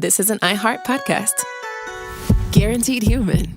this is an iHeart podcast. Guaranteed human.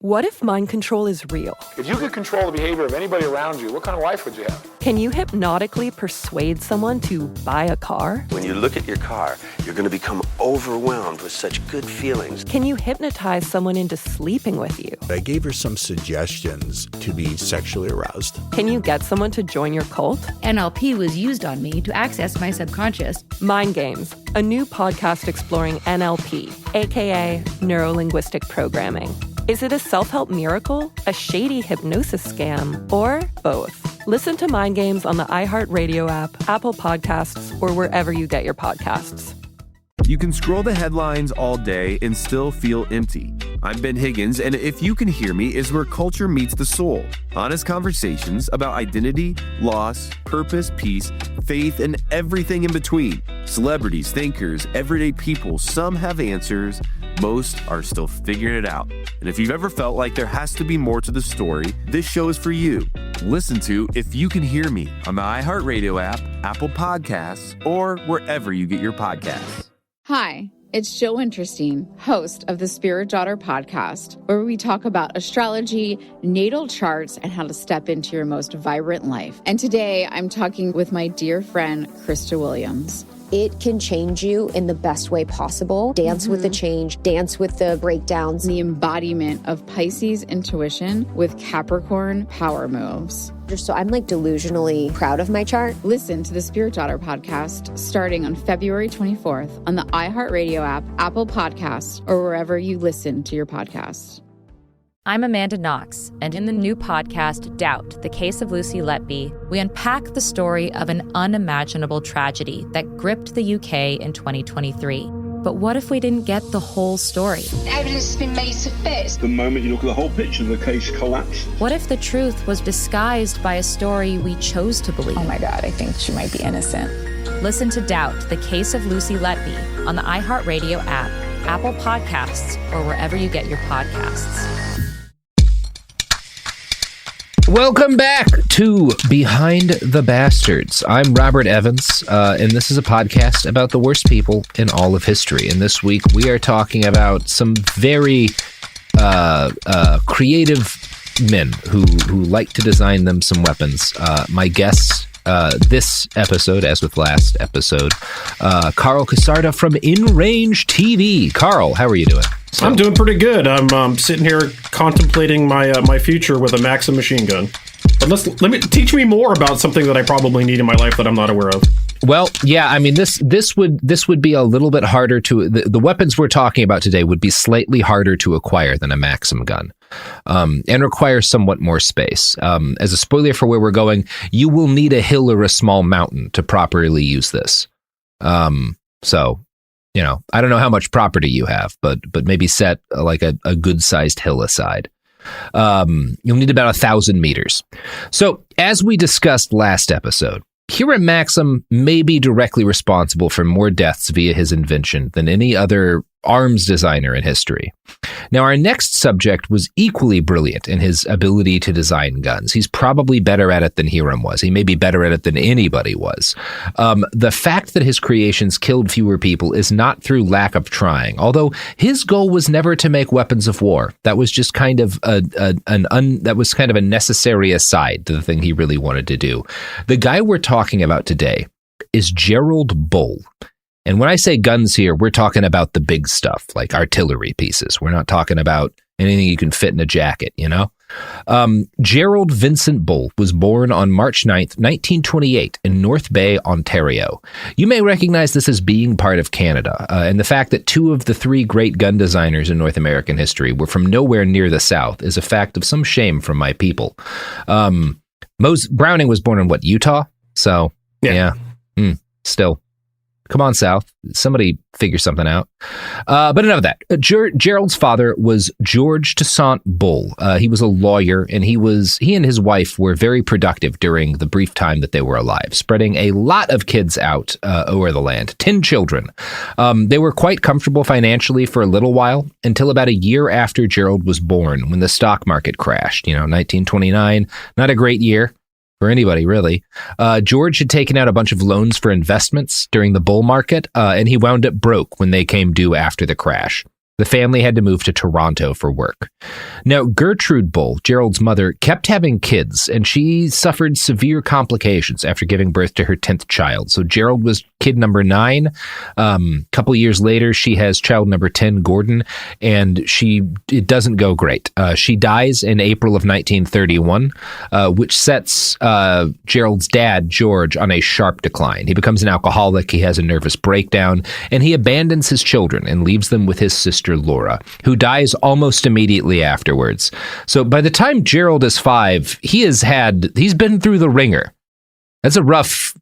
What if mind control is real? If you could control the behavior of anybody around you, what kind of life would you have? Can you hypnotically persuade someone to buy a car? When you look at your car, you're going to become overwhelmed with such good feelings. Can you hypnotize someone into sleeping with you? I gave her some suggestions to be sexually aroused. Can you get someone to join your cult? NLP was used on me to access my subconscious. Mind Games, a new podcast exploring NLP, aka Neuro-Linguistic Programming. Is it a self-help miracle, a shady hypnosis scam, or both? Listen to Mind Games on the iHeartRadio app, Apple Podcasts, or wherever you get your podcasts. You can scroll the headlines all day and still feel empty. I'm Ben Higgins, and If You Can Hear Me is where culture meets the soul. Honest conversations about identity, loss, purpose, peace, faith, and everything in between. Celebrities, thinkers, everyday people, some have answers, most are still figuring it out. And if you've ever felt like there has to be more to the story, this show is for you. Listen to If You Can Hear Me on the iHeartRadio app, Apple Podcasts, or wherever you get your podcasts. Hi, it's Jill Winterstein, host of the Spirit Daughter podcast, where we talk about astrology, natal charts, and how to step into your most vibrant life. And today I'm talking with my dear friend, Krista Williams. It can change you in the best way possible. Dance with the change, dance with the breakdowns. The embodiment of Pisces intuition with Capricorn power moves. So I'm like delusionally proud of my chart. Listen to the Spirit Daughter podcast starting on February 24th on the iHeartRadio app, Apple Podcasts, or wherever you listen to your podcasts. I'm Amanda Knox, and in the new podcast, Doubt, The Case of Lucy Letby, we unpack the story of an unimaginable tragedy that gripped the UK in 2023. But what if we didn't get the whole story? Evidence has been made to fit. The moment you look at the whole picture, the case collapsed. What if the truth was disguised by a story we chose to believe? Oh my God, I think she might be innocent. Listen to Doubt, The Case of Lucy Letby on the iHeartRadio app, Apple Podcasts, or wherever you get your podcasts. Welcome back to Behind the Bastards. I'm Robert Evans, and this is a podcast about the worst people in all of history. And this week we are talking about some very creative men who like to design them some weapons. My guests this episode, as with last episode, Karl Kasarda from In Range TV. Karl, how are you doing? I'm doing pretty good. I'm sitting here contemplating my future with a Maxim machine gun. But let me teach me more about something that I probably need in my life that I'm not aware of. Well, yeah, I mean this would be a little bit harder to the weapons we're talking about today would be slightly harder to acquire than a Maxim gun, and require somewhat more space. As a spoiler for where we're going, you will need a hill or a small mountain to properly use this. So. You know, I don't know how much property you have, but maybe set like a good sized hill aside. You'll need about 1,000 meters. So as we discussed last episode, Hiram Maxim may be directly responsible for more deaths via his invention than any other arms designer in history. Now, our next subject was equally brilliant in his ability to design guns. He's probably better at it than Hiram was. He may be better at it than anybody was. The fact that his creations killed fewer people is not through lack of trying, although his goal was never to make weapons of war. That was just kind of a necessary aside to the thing he really wanted to do. The guy we're talking about today is Gerald Bull. And when I say guns here, we're talking about the big stuff, like artillery pieces. We're not talking about anything you can fit in a jacket, you know? Gerald Vincent Bull was born on March 9th, 1928 in North Bay, Ontario. You may recognize this as being part of Canada, and the fact that two of the three great gun designers in North American history were from nowhere near the South is a fact of some shame from my people. Browning was born in, Utah? So, yeah. Still. Come on, South. Somebody figure something out. But enough of that. Gerald's father was George Toussaint Bull. He was a lawyer, and he and his wife were very productive during the brief time that they were alive, spreading a lot of kids out over the land, 10 children. They were quite comfortable financially for a little while, until about a year after Gerald was born, when the stock market crashed. 1929, not a great year. for anybody, really. George had taken out a bunch of loans for investments during the bull market, and he wound up broke when they came due after the crash. The family had to move to Toronto for work. Now, Gertrude Bull, Gerald's mother, kept having kids, and she suffered severe complications after giving birth to her 10th child. So Gerald was kid number 9. A couple years later, she has child number 10, Gordon, and it doesn't go great. She dies in April of 1931, which sets Gerald's dad, George, on a sharp decline. He becomes an alcoholic, he has a nervous breakdown, and he abandons his children and leaves them with his sister, Laura, who dies almost immediately afterwards. So by the time Gerald is 5, he's been through the ringer. That's a rough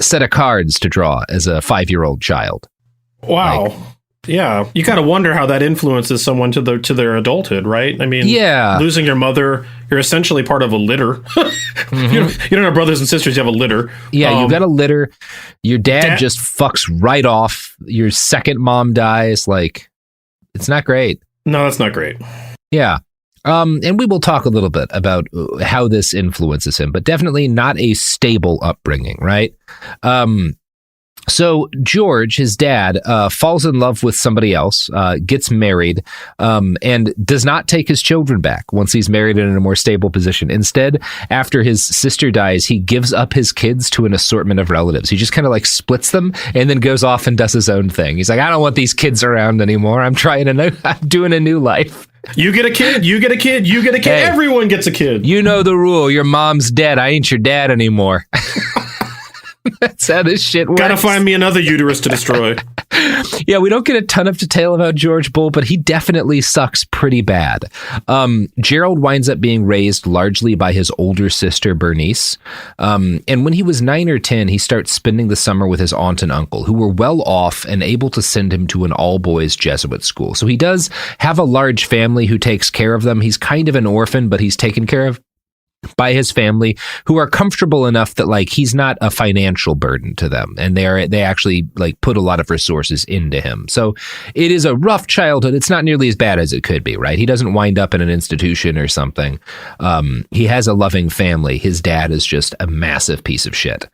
set of cards to draw as a 5-year-old child. Wow. Like, yeah, you kind of wonder how that influences someone to their adulthood, right? I mean, losing your mother, you're essentially part of a litter. Mm-hmm. You don't have brothers and sisters, you have a litter. Yeah, you've got a litter. Your dad just fucks right off. Your second mom dies. Like, it's not great. No, that's not great. Yeah. And we will talk a little bit about how this influences him, but definitely not a stable upbringing, right? So George, his dad, falls in love with somebody else, gets married, and does not take his children back once he's married and in a more stable position. Instead, after his sister dies, he gives up his kids to an assortment of relatives. He just kind of like splits them and then goes off and does his own thing. He's like, I don't want these kids around anymore. I'm doing a new life. You get a kid, you get a kid, you get a kid. Hey, everyone gets a kid. You know the rule. Your mom's dead. I ain't your dad anymore. That's how this shit works. Gotta find me another uterus to destroy. Yeah, we don't get a ton of detail about George Bull, but he definitely sucks pretty bad. Gerald winds up being raised largely by his older sister, Bernice. And when he was 9 or 10, he starts spending the summer with his aunt and uncle, who were well off and able to send him to an all-boys Jesuit school. So he does have a large family who takes care of them. He's kind of an orphan, but he's taken care of by his family, who are comfortable enough that like he's not a financial burden to them, and they actually like put a lot of resources into him. So it is a rough childhood. It's not nearly as bad as it could be, right? He doesn't wind up in an institution or something. He has a loving family. His dad is just a massive piece of shit.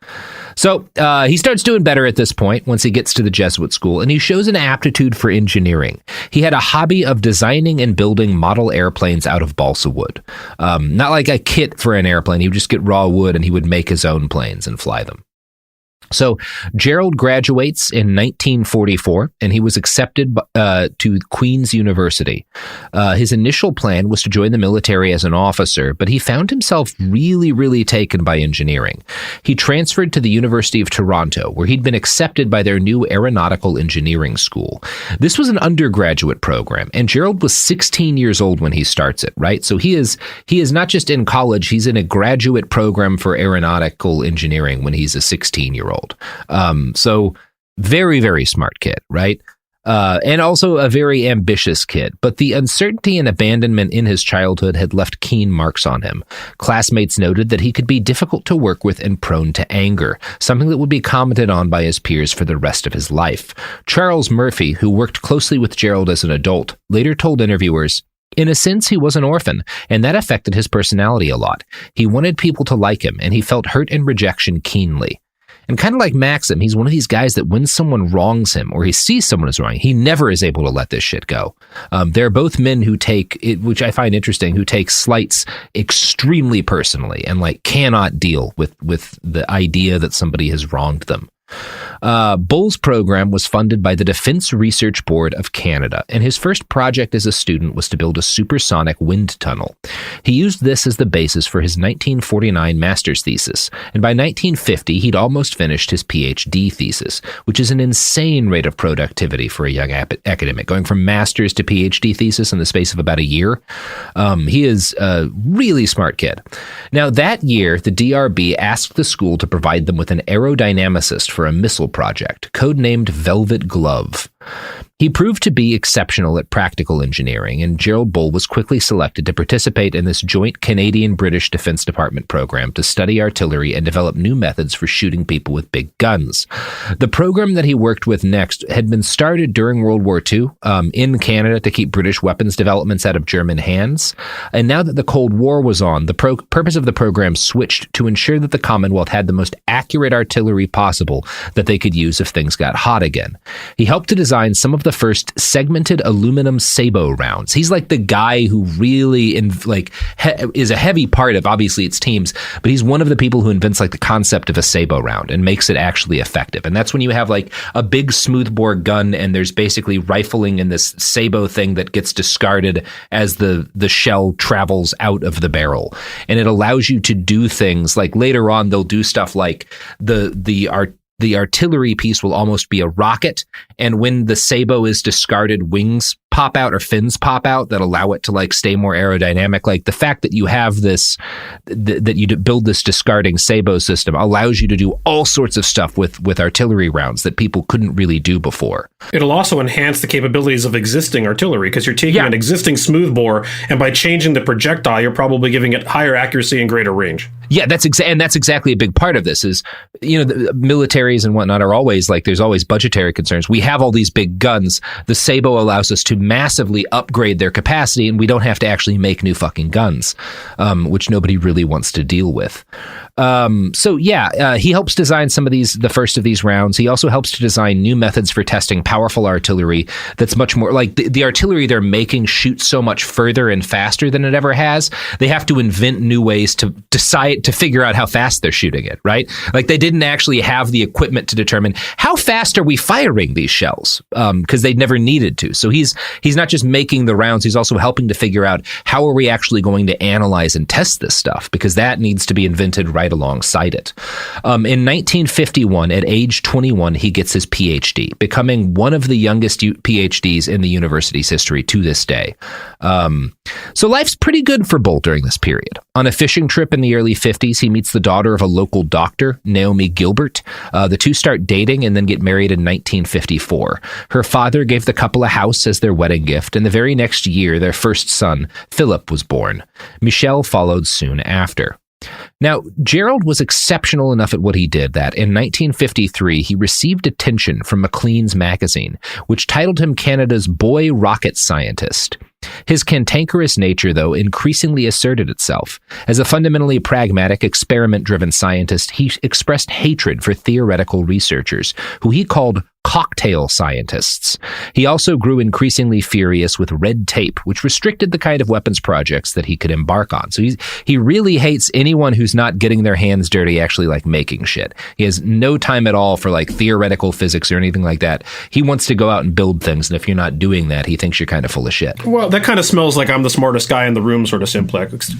So he starts doing better at this point once he gets to the Jesuit school, and he shows an aptitude for engineering. He had a hobby of designing and building model airplanes out of balsa wood. Not like a kit for an airplane. He would just get raw wood and he would make his own planes and fly them. So Gerald graduates in 1944, and he was accepted to Queen's University. His initial plan was to join the military as an officer, but he found himself really, really taken by engineering. He transferred to the University of Toronto, where he'd been accepted by their new aeronautical engineering school. This was an undergraduate program, and Gerald was 16 years old when he starts it, right? So he is not just in college, he's in a graduate program for aeronautical engineering when he's a 16-year-old. So very, very smart kid, right? And also a very ambitious kid. But the uncertainty and abandonment in his childhood had left keen marks on him. Classmates noted that he could be difficult to work with and prone to anger, something that would be commented on by his peers for the rest of his life. Charles Murphy, who worked closely with Gerald as an adult, later told interviewers, "In a sense, he was an orphan, and that affected his personality a lot. He wanted people to like him, and he felt hurt and rejection keenly." And kind of like Maxim, he's one of these guys that when someone wrongs him or he sees someone is wrong, he never is able to let this shit go. They're both men who take it, which I find interesting, who take slights extremely personally and like cannot deal with the idea that somebody has wronged them. Bull's program was funded by the Defense Research Board of Canada, and his first project as a student was to build a supersonic wind tunnel. He used this as the basis for his 1949 master's thesis, and by 1950 he'd almost finished his PhD thesis, which is an insane rate of productivity for a young academic, going from master's to PhD thesis in the space of about a year. He is a really smart kid. Now, that year, the DRB asked the school to provide them with an aerodynamicist for a missile project, codenamed Velvet Glove. He proved to be exceptional at practical engineering, and Gerald Bull was quickly selected to participate in this joint Canadian-British Defense Department program to study artillery and develop new methods for shooting people with big guns. The program that he worked with next had been started during World War II in Canada to keep British weapons developments out of German hands. And now that the Cold War was on, the purpose of the program switched to ensure that the Commonwealth had the most accurate artillery possible that they could use if things got hot again. He helped to design some of the first segmented aluminum sabot rounds. He's like the guy who really is a heavy part of, obviously, its teams, but he's one of the people who invents like the concept of a sabot round and makes it actually effective. And that's when you have like a big smoothbore gun and there's basically rifling in this sabot thing that gets discarded as the shell travels out of the barrel. And it allows you to do things like later on, they'll do stuff like the artillery piece will almost be a rocket, and when the sabot is discarded, wings pop out or fins pop out that allow it to like stay more aerodynamic. Like the fact that you have this, that you build this discarding sabot system allows you to do all sorts of stuff with artillery rounds that people couldn't really do before. It'll also enhance the capabilities of existing artillery because you're taking an existing smoothbore, and by changing the projectile, you're probably giving it higher accuracy and greater range. Yeah, that's exactly a big part of this is, the militaries and whatnot are always like, there's always budgetary concerns. We have all these big guns. The sabot allows us to massively upgrade their capacity, and we don't have to actually make new fucking guns, which nobody really wants to deal with. He helps design some of the first of these rounds. He also helps to design new methods for testing powerful artillery that's much more like the artillery they're making shoots so much further and faster than it ever has. They have to invent new ways to decide to figure out how fast they're shooting it, right? Like they didn't actually have the equipment to determine how fast are we firing these shells, because they never needed to. So he's not just making the rounds, he's also helping to figure out how are we actually going to analyze and test this stuff, because that needs to be invented right alongside it. In 1951, at age 21, he gets his PhD, becoming one of the youngest PhDs in the university's history to this day. So life's pretty good for Bull during this period. On a fishing trip in the early 50s, he meets the daughter of a local doctor, Naomi Gilbert. The two start dating and then get married in 1954. Her father gave the couple a house as their wedding gift, and the very next year, their first son, Philip, was born. Michelle followed soon after. Now, Gerald was exceptional enough at what he did that in 1953, he received attention from Maclean's magazine, which titled him Canada's Boy Rocket Scientist. His cantankerous nature, though, increasingly asserted itself. As a fundamentally pragmatic, experiment-driven scientist, he expressed hatred for theoretical researchers, who he called cocktail scientists. He also grew increasingly furious with red tape, which restricted the kind of weapons projects that he could embark on. So he really hates anyone who's not getting their hands dirty actually like making shit. He has no time at all for like theoretical physics or anything like that. He wants to go out and build things, and if you're not doing that, he thinks you're kind of full of shit. Well, that kind of smells like I'm the smartest guy in the room sort of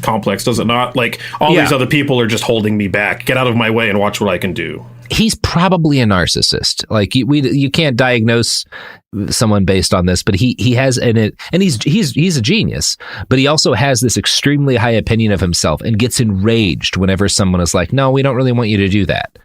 complex, does it not? Like all these other people are just holding me back. Get out of my way and watch what I can do. He's probably a narcissist. Like you can't diagnose someone based on this, but he has and he's a genius. But he also has this extremely high opinion of himself and gets enraged whenever someone is like, "No, we don't really want you to do that."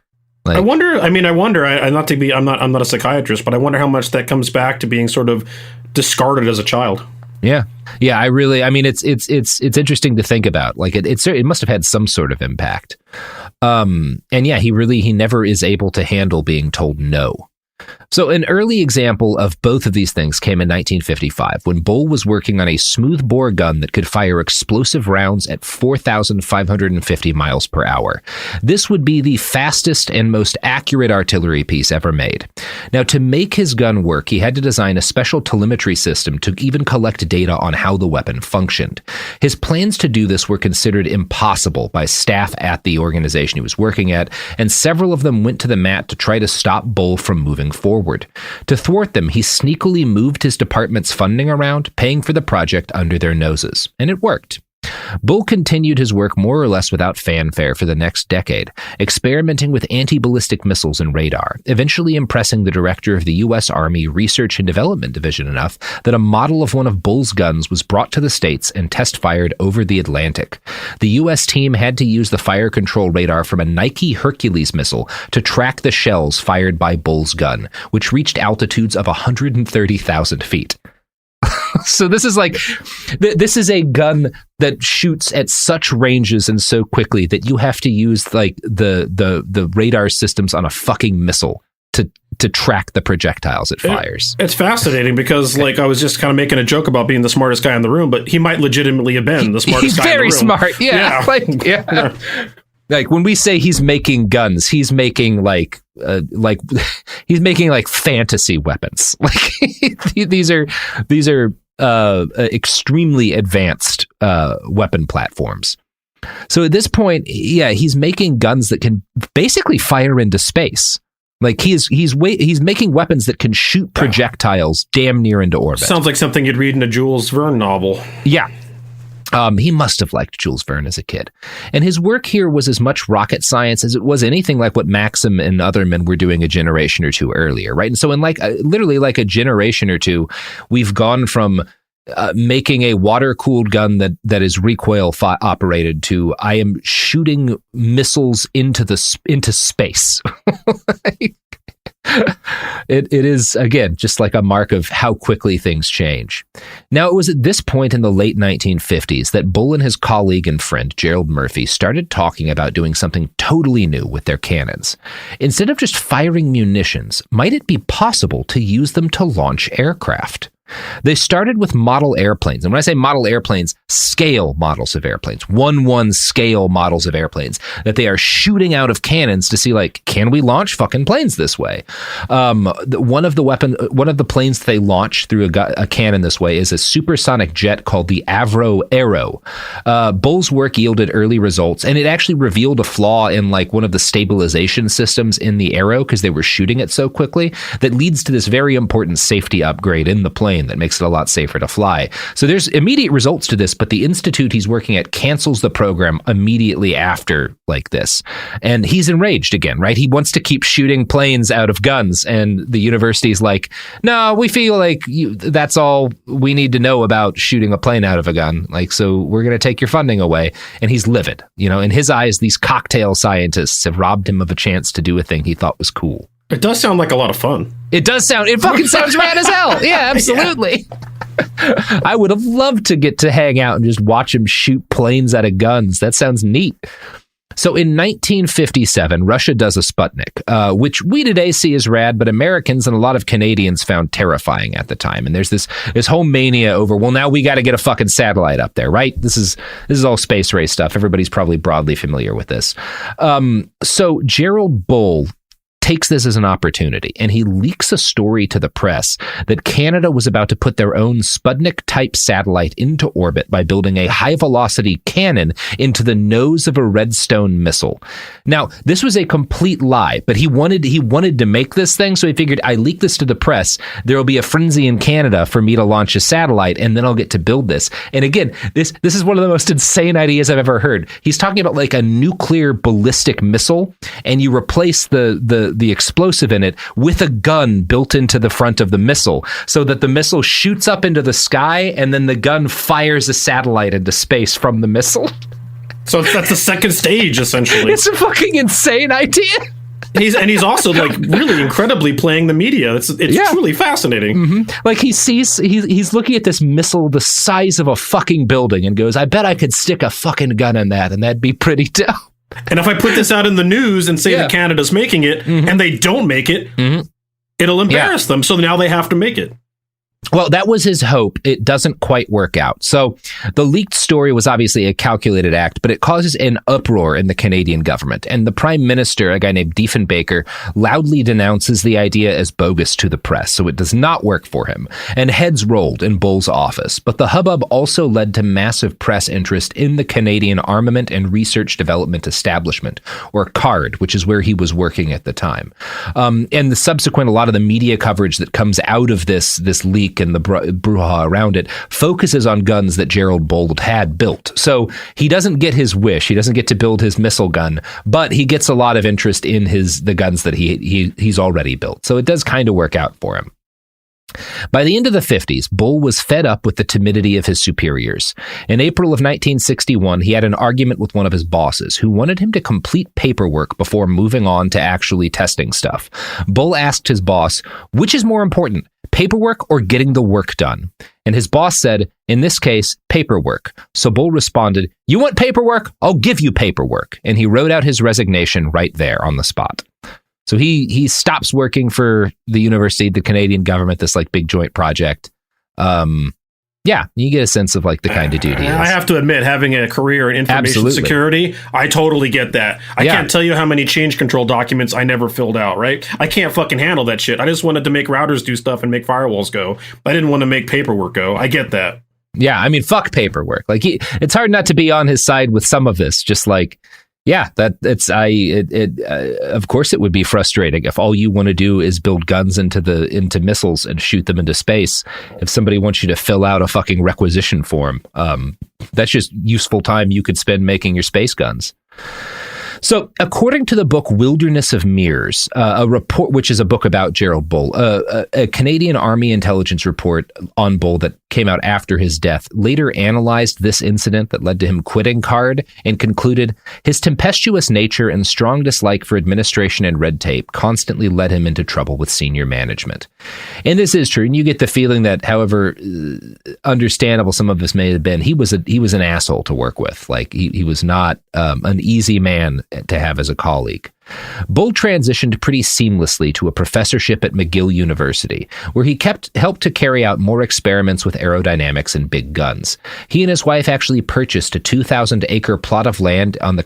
Like, I wonder. I'm not a psychiatrist, but I wonder how much that comes back to being sort of discarded as a child. Yeah. It's interesting to think about. Like it must have had some sort of impact. He never is able to handle being told no. So an early example of both of these things came in 1955 when Bull was working on a smoothbore gun that could fire explosive rounds at 4,550 miles per hour. This would be the fastest and most accurate artillery piece ever made. Now, to make his gun work, he had to design a special telemetry system to even collect data on how the weapon functioned. His plans to do this were considered impossible by staff at the organization he was working at, and several of them went to the mat to try to stop Bull from moving forward. To thwart them, he sneakily moved his department's funding around, paying for the project under their noses. And it worked. Bull continued his work more or less without fanfare for the next decade, experimenting with anti-ballistic missiles and radar, eventually impressing the director of the U.S. Army Research and Development Division enough that a model of one of Bull's guns was brought to the States and test-fired over the Atlantic. The U.S. team had to use the fire control radar from a Nike Hercules missile to track the shells fired by Bull's gun, which reached altitudes of 130,000 feet. So this is this is a gun that shoots at such ranges and so quickly that you have to use the radar systems on a fucking missile to track the projectiles it fires. It's fascinating because I was just kind of making a joke about being the smartest guy in the room, but he might legitimately have been the smartest guy in the room. He's very smart. Yeah. Like when we say he's making guns, he's making he's making fantasy weapons. These are extremely advanced weapon platforms. So at this point, he's making guns that can basically fire into space. He's making weapons that can shoot projectiles damn near into orbit. Sounds like something you'd read in a Jules Verne novel. Yeah. He must have liked Jules Verne as a kid. And his work here was as much rocket science as it was anything like what Maxim and other men were doing a generation or two earlier, right? And so in literally a generation or two, we've gone from making a water-cooled gun that is recoil operated to I am shooting missiles into space. It is, again, just like a mark of how quickly things change. Now, it was at this point in the late 1950s that Bull and his colleague and friend, Gerald Murphy, started talking about doing something totally new with their cannons. Instead of just firing munitions, might it be possible to use them to launch aircraft? They started with model airplanes. And when I say model airplanes, scale models of airplanes, 1/1 scale models of airplanes that they are shooting out of cannons to see, can we launch fucking planes this way? One of the planes that they launch through a cannon this way is a supersonic jet called the Avro Aero. Bull's work yielded early results, and it actually revealed a flaw in one of the stabilization systems in the Aero because they were shooting it so quickly that leads to this very important safety upgrade in the plane that makes it a lot safer to fly. So there's immediate results to this, but the institute he's working at cancels the program immediately after this. And he's enraged again, right? He wants to keep shooting planes out of guns. And the university's no, we feel that's all we need to know about shooting a plane out of a gun. So we're going to take your funding away. And he's livid. In his eyes, these cocktail scientists have robbed him of a chance to do a thing he thought was cool. It does sound like a lot of fun. It fucking sounds rad as hell. Yeah, absolutely. Yeah. I would have loved to get to hang out and just watch him shoot planes out of guns. That sounds neat. So in 1957, Russia does a Sputnik, which we today see as rad, but Americans and a lot of Canadians found terrifying at the time. And there's this whole mania over, well, now we got to get a fucking satellite up there, right? This is all space race stuff. Everybody's probably broadly familiar with this. So Gerald Bull takes this as an opportunity, and he leaks a story to the press that Canada was about to put their own Sputnik-type satellite into orbit by building a high-velocity cannon into the nose of a Redstone missile. Now, this was a complete lie, but he wanted to make this thing, so he figured, I leak this to the press, there will be a frenzy in Canada for me to launch a satellite, and then I'll get to build this. And again, this is one of the most insane ideas I've ever heard. He's talking about a nuclear ballistic missile, and you replace the explosive in it with a gun built into the front of the missile so that the missile shoots up into the sky and then the gun fires a satellite into space from the missile. So that's the second stage, essentially. It's a fucking insane idea. He's also really incredibly playing the media. It's truly fascinating. Mm-hmm. He's looking at this missile the size of a fucking building and goes, I bet I could stick a fucking gun in that and that'd be pretty dope. And if I put this out in the news and say that Canada's making it and they don't make it, it'll embarrass them. So now they have to make it. Well, that was his hope. It doesn't quite work out. So the leaked story was obviously a calculated act, but it causes an uproar in the Canadian government. And the prime minister, a guy named Diefenbaker, loudly denounces the idea as bogus to the press. So it does not work for him. And heads rolled in Bull's office. But the hubbub also led to massive press interest in the Canadian Armament and Research Development Establishment, or CARD, which is where he was working at the time. And a lot of the media coverage that comes out of this leak week and the brouhaha around it, focuses on guns that Gerald Bull had built. So he doesn't get his wish. He doesn't get to build his missile gun, but he gets a lot of interest in the guns that he's already built. So it does kind of work out for him. By the end of the 50s, Bull was fed up with the timidity of his superiors. In April of 1961, he had an argument with one of his bosses who wanted him to complete paperwork before moving on to actually testing stuff. Bull asked his boss, which is more important, paperwork or getting the work done? And his boss said, in this case, paperwork. So Bull responded, you want paperwork? I'll give you paperwork. And he wrote out his resignation right there on the spot. So he stops working for the university, the Canadian government, this like big joint project. Yeah, you get a sense of like the kind of dude he is. I have to admit, having a career in information security, I totally get that. I can't tell you how many change control documents I never filled out, right? I can't fucking handle that shit. I just wanted to make routers do stuff and make firewalls go. I didn't want to make paperwork go. I get that. Yeah, I mean, fuck paperwork. Like it's hard not to be on his side with some of this. Just like, yeah, of course it would be frustrating if all you want to do is build guns into missiles and shoot them into space. If somebody wants you to fill out a fucking requisition form, that's just useful time you could spend making your space guns. So, according to the book Wilderness of Mirrors, a report, which is a book about Gerald Bull, a Canadian Army intelligence report on Bull that came out after his death later analyzed this incident that led to him quitting CARD and concluded his tempestuous nature and strong dislike for administration and red tape constantly led him into trouble with senior management. And this is true. And you get the feeling that, however understandable some of this may have been, he was an asshole to work with. Like he was not an easy man to have as a colleague. Bull transitioned pretty seamlessly to a professorship at McGill University, where he helped to carry out more experiments with aerodynamics and big guns. He and his wife actually purchased a 2,000-acre plot of land on the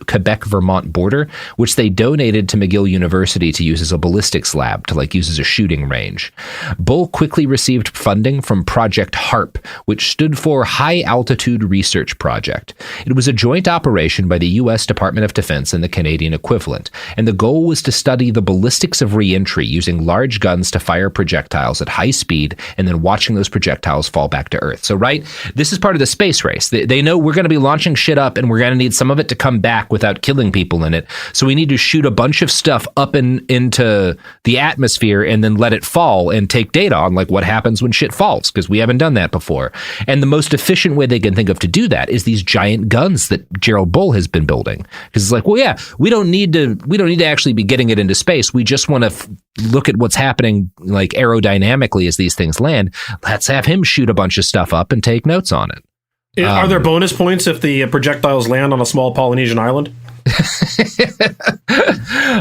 Quebec-Vermont border, which they donated to McGill University to use as a ballistics lab, to use as a shooting range. Bull quickly received funding from Project HARP, which stood for High Altitude Research Project. It was a joint operation by the U.S. Department of Defense and the Canadian equivalent, and the goal was to study the ballistics of re-entry using large guns to fire projectiles at high speed and then watching those projectiles fall back to Earth. So, right, this is part of the space race. They know we're going to be launching shit up and we're going to need some of it to come back without killing people in it. So we need to shoot a bunch of stuff up into the atmosphere and then let it fall and take data on what happens when shit falls, because we haven't done that before. And the most efficient way they can think of to do that is these giant guns that Gerald Bull has been building. Because it's we don't need to actually be getting it into space. We just want to look at what's happening aerodynamically as these things land. Let's have him shoot a bunch of stuff up and take notes on it. Are there bonus points if the projectiles land on a small Polynesian island?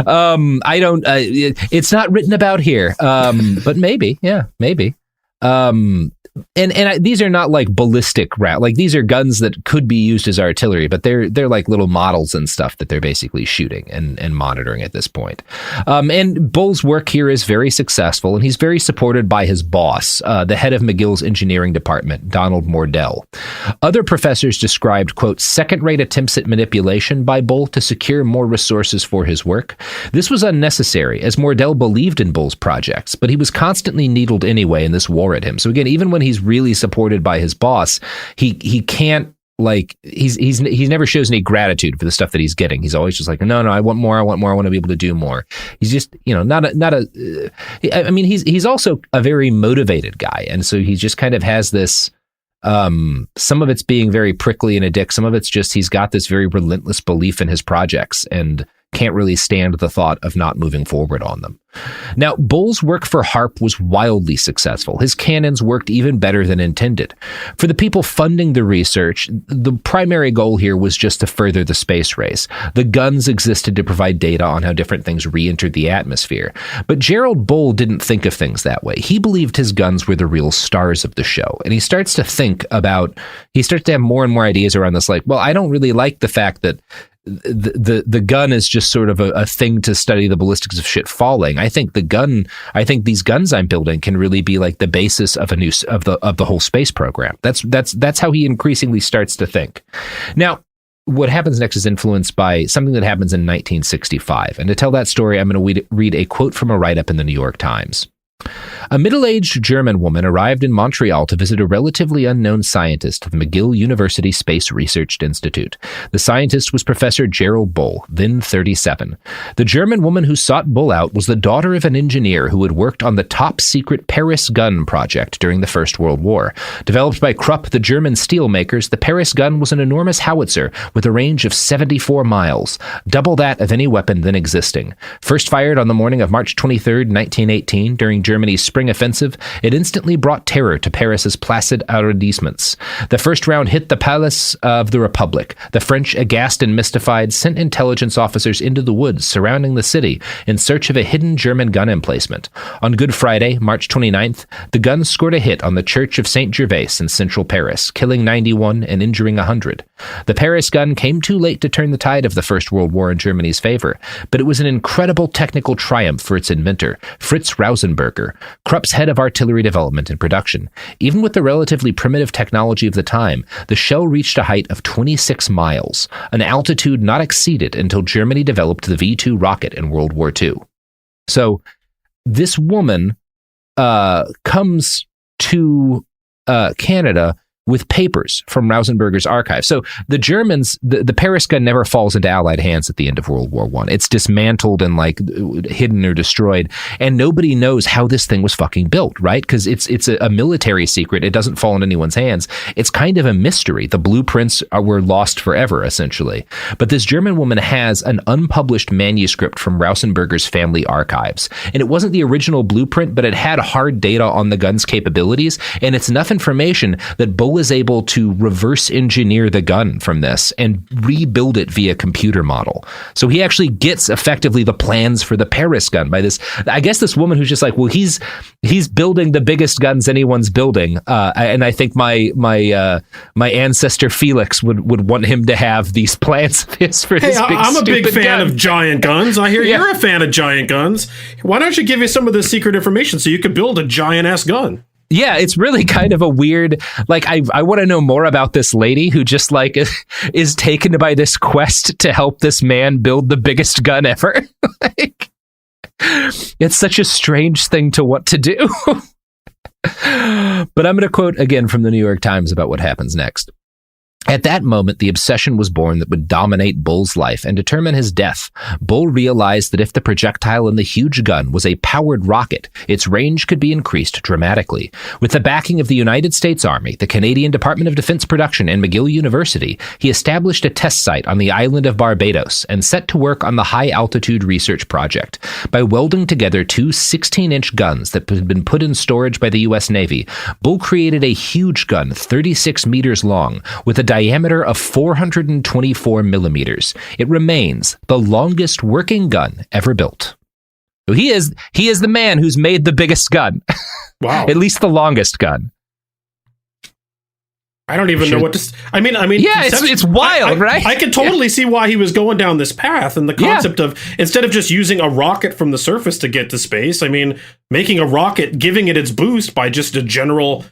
I don't. It's not written about here, but maybe. Yeah, maybe. And these are not ballistic these are guns that could be used as artillery, but they're like little models and stuff that they're basically shooting and monitoring at this point. And Bull's work here is very successful, and he's very supported by his boss, the head of McGill's engineering department, Donald Mordell. Other professors described, quote, second-rate attempts at manipulation by Bull to secure more resources for his work. This was unnecessary, as Mordell believed in Bull's projects, but he was constantly needled anyway, and this wore at him. So again, even when he's really supported by his boss, he can't he's never shows any gratitude for the stuff that he's getting. He's always just no, I want more, I want to be able to do more. He's just he's also a very motivated guy, and so he just kind of has this some of it's being very prickly and a dick, some of it's just he's got this very relentless belief in his projects and can't really stand the thought of not moving forward on them. Now, Bull's work for HARP was wildly successful. His cannons worked even better than intended. For the people funding the research, the primary goal here was just to further the space race. The guns existed to provide data on how different things re-entered the atmosphere. But Gerald Bull didn't think of things that way. He believed his guns were the real stars of the show. And he starts to have more and more ideas around this, I don't really like the fact that the gun is just sort of a thing to study the ballistics of shit falling. I think these guns I'm building can really be the basis of the whole space program. That's how he increasingly starts to think. Now, what happens next is influenced by something that happens in 1965. And to tell that story, I'm going to read a quote from a write-up in the New York Times. A middle-aged German woman arrived in Montreal to visit a relatively unknown scientist at the McGill University Space Research Institute. The scientist was Professor Gerald Bull, then 37. The German woman who sought Bull out was the daughter of an engineer who had worked on the top-secret Paris gun project during the First World War. Developed by Krupp, the German steel makers, the Paris gun was an enormous howitzer with a range of 74 miles, double that of any weapon then existing. First fired on the morning of March 23, 1918, during Germany's spring offensive, it instantly brought terror to Paris's placid arrondissements. The first round hit the Palace of the Republic. The French, aghast and mystified, sent intelligence officers into the woods surrounding the city in search of a hidden German gun emplacement. On Good Friday, March 29th, the gun scored a hit on the Church of St. Gervais in central Paris, killing 91 and injuring 100. The Paris gun came too late to turn the tide of the First World War in Germany's favor, but it was an incredible technical triumph for its inventor, Fritz Rausenberger, Krupp's head of artillery development and production. Even with the relatively primitive technology of the time, the shell reached a height of 26 miles, an altitude not exceeded until Germany developed the V-2 rocket in World War II. So this woman comes to Canada with papers from Rausenberger's archive. So the Germans, the Paris gun never falls into Allied hands at the end of World War I. It's dismantled and hidden or destroyed, and nobody knows how this thing was fucking built, right? Because it's a military secret. It doesn't fall in anyone's hands. It's kind of a mystery. The blueprints were lost forever, essentially. But this German woman has an unpublished manuscript from Rausenberger's family archives, and it wasn't the original blueprint, but it had hard data on the gun's capabilities, and it's enough information that Bull is able to reverse engineer the gun from this and rebuild it via computer model. So he actually gets effectively the plans for the Paris gun by this. I guess this woman who's just like, well, he's building the biggest guns anyone's building, and I think my ancestor Felix would want him to have these plans for this big. I'm a big fan gun. of giant guns. I hear you're a fan of giant guns. Why don't you give me some of the secret information so you could build a giant ass gun? Yeah, it's really kind of a weird, I want to know more about this lady who just is taken by this quest to help this man build the biggest gun ever. It's such a strange thing to want to do. But I'm going to quote again from the New York Times about what happens next. At that moment, the obsession was born that would dominate Bull's life and determine his death. Bull realized that if the projectile in the huge gun was a powered rocket, its range could be increased dramatically. With the backing of the United States Army, the Canadian Department of Defense Production, and McGill University, he established a test site on the island of Barbados and set to work on the high-altitude research project. By welding together two 16-inch guns that had been put in storage by the U.S. Navy, Bull created a huge gun 36 meters long with a diameter of 424 millimeters. It remains the longest working gun ever built. So he is the man who's made the biggest gun. Wow. At least the longest gun. I don't even know what to. I mean, yeah, it's wild, right? I can totally see why he was going down this path, and the concept of instead of just using a rocket from the surface to get to space, I mean, making a rocket, giving it its boost by just a general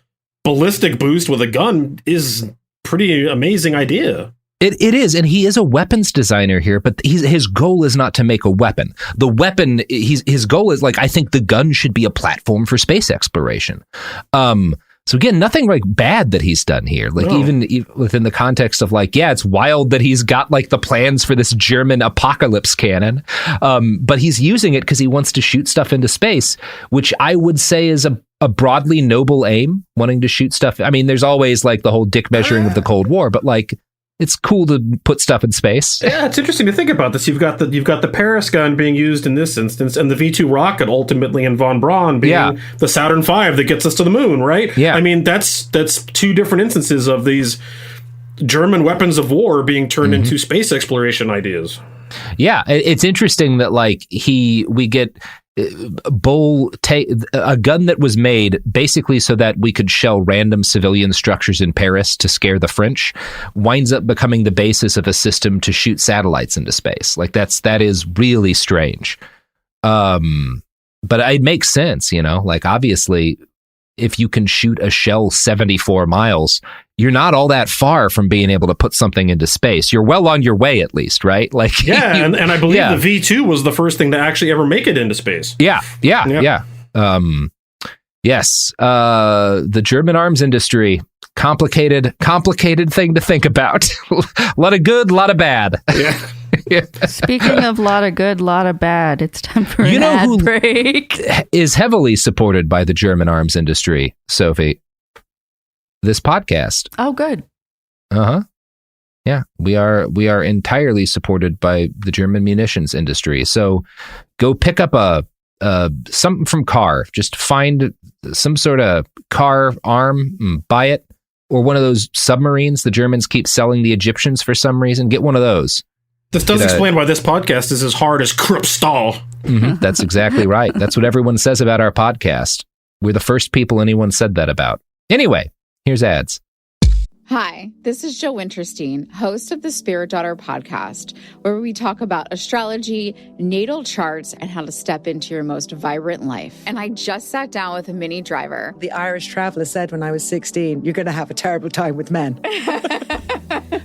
ballistic boost with a gun is pretty amazing idea. It is, and he is a weapons designer here, but his goal is not to make a weapon. The weapon, his goal is I think the gun should be a platform for space exploration. So again, nothing bad that he's done here. Even within the context of it's wild that he's got the plans for this German apocalypse cannon. But he's using it because he wants to shoot stuff into space, which I would say is a broadly noble aim, wanting to shoot stuff. I mean, there's always the whole dick measuring of the Cold War, but it's cool to put stuff in space. Yeah, it's interesting to think about this. You've got the Paris gun being used in this instance, and the V-2 rocket ultimately in von Braun being the Saturn V that gets us to the moon, right? Yeah. I mean, that's two different instances of these German weapons of war being turned into space exploration ideas. Yeah, it's interesting that we get Bull a gun that was made basically so that we could shell random civilian structures in Paris to scare the French, winds up becoming the basis of a system to shoot satellites into space. That is really strange. But it makes sense, obviously if you can shoot a shell 74 miles, you're not all that far from being able to put something into space. You're well on your way, at least, right? And I believe the V-2 was the first thing to actually ever make it into space. Yeah. Yes, the German arms industry, complicated thing to think about. A lot of good, a lot of bad. Yeah. Yeah. Speaking of lot of good, lot of bad, it's time for an ad break. Is heavily supported by the German arms industry, Sophie? This podcast. Oh, good. Uh-huh. Yeah, we are entirely supported by the German munitions industry. So go pick up something from Carr. Just find some sort of Carr arm and buy it. Or one of those submarines the Germans keep selling the Egyptians for some reason. Get one of those. This does explain why this podcast is as hard as Kruppstahl. Mm-hmm, that's exactly right. That's what everyone says about our podcast. We're the first people anyone said that about. Anyway, here's ads. Hi, this is Jill Winterstein, host of the Spirit Daughter podcast, where we talk about astrology, natal charts, and how to step into your most vibrant life. And I just sat down with a Mini Driver. The Irish traveller said when I was 16, you're going to have a terrible time with men.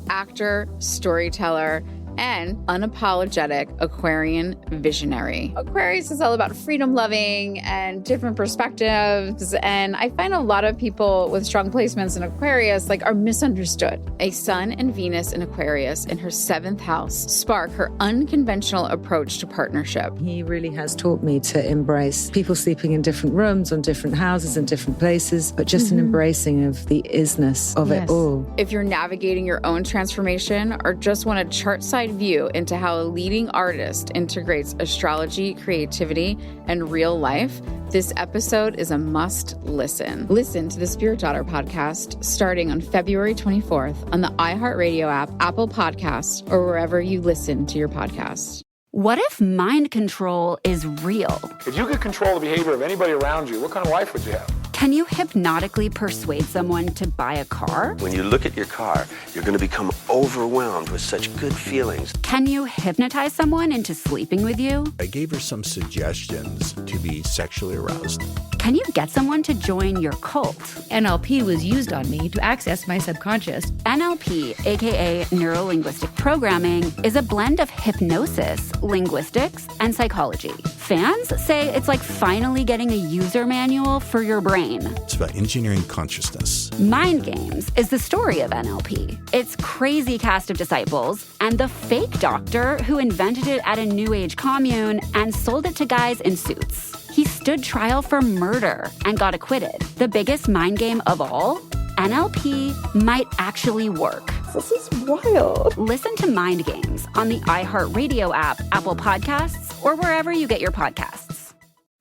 Actor, storyteller, and unapologetic Aquarian visionary. Aquarius is all about freedom-loving and different perspectives, and I find a lot of people with strong placements in Aquarius are misunderstood. A Sun and Venus in Aquarius in her 7th house spark her unconventional approach to partnership. He really has taught me to embrace people sleeping in different rooms, on different houses, in different places, but just an embracing of the isness of it all. If you're navigating your own transformation or just want a chart-side view into how a leading artist integrates astrology, creativity, and real life, this episode is a must listen. Listen to the Spirit Daughter podcast starting on February 24th on the iHeartRadio app, Apple Podcasts, or wherever you listen to your podcasts. What if mind control is real? If you could control the behavior of anybody around you, what kind of life would you have? Can you hypnotically persuade someone to buy a car? When you look at your car, you're going to become overwhelmed with such good feelings. Can you hypnotize someone into sleeping with you? I gave her some suggestions to be sexually aroused. Can you get someone to join your cult? NLP was used on me to access my subconscious. NLP, aka Neuro-Linguistic Programming, is a blend of hypnosis, linguistics, and psychology. Fans say it's like finally getting a user manual for your brain. It's about engineering consciousness. Mind Games is the story of NLP. Its crazy cast of disciples and the fake doctor who invented it at a New Age commune and sold it to guys in suits. He stood trial for murder and got acquitted. The biggest mind game of all? NLP might actually work. This is wild. Listen to Mind Games on the iHeartRadio app, Apple Podcasts, or wherever you get your podcasts.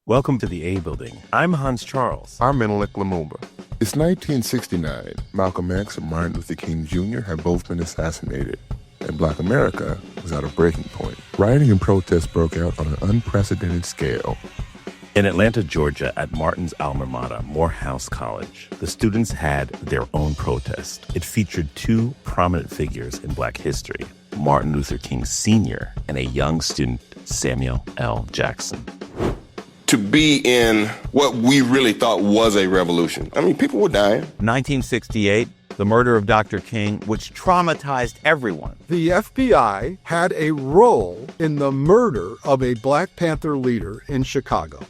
Welcome to the A Building. I'm Hans Charles. I'm Menelik Lumumba. It's 1969. Malcolm X and Martin Luther King Jr. had both been assassinated, and Black America was at a breaking point. Rioting and protests broke out on an unprecedented scale. In Atlanta, Georgia, at Martin's alma mater, Morehouse College, the students had their own protest. It featured two prominent figures in Black history, Martin Luther King Sr. and a young student, Samuel L. Jackson. To be in what we really thought was a revolution. I mean, people were dying. 1968, the murder of Dr. King, which traumatized everyone. The FBI had a role in the murder of a Black Panther leader in Chicago.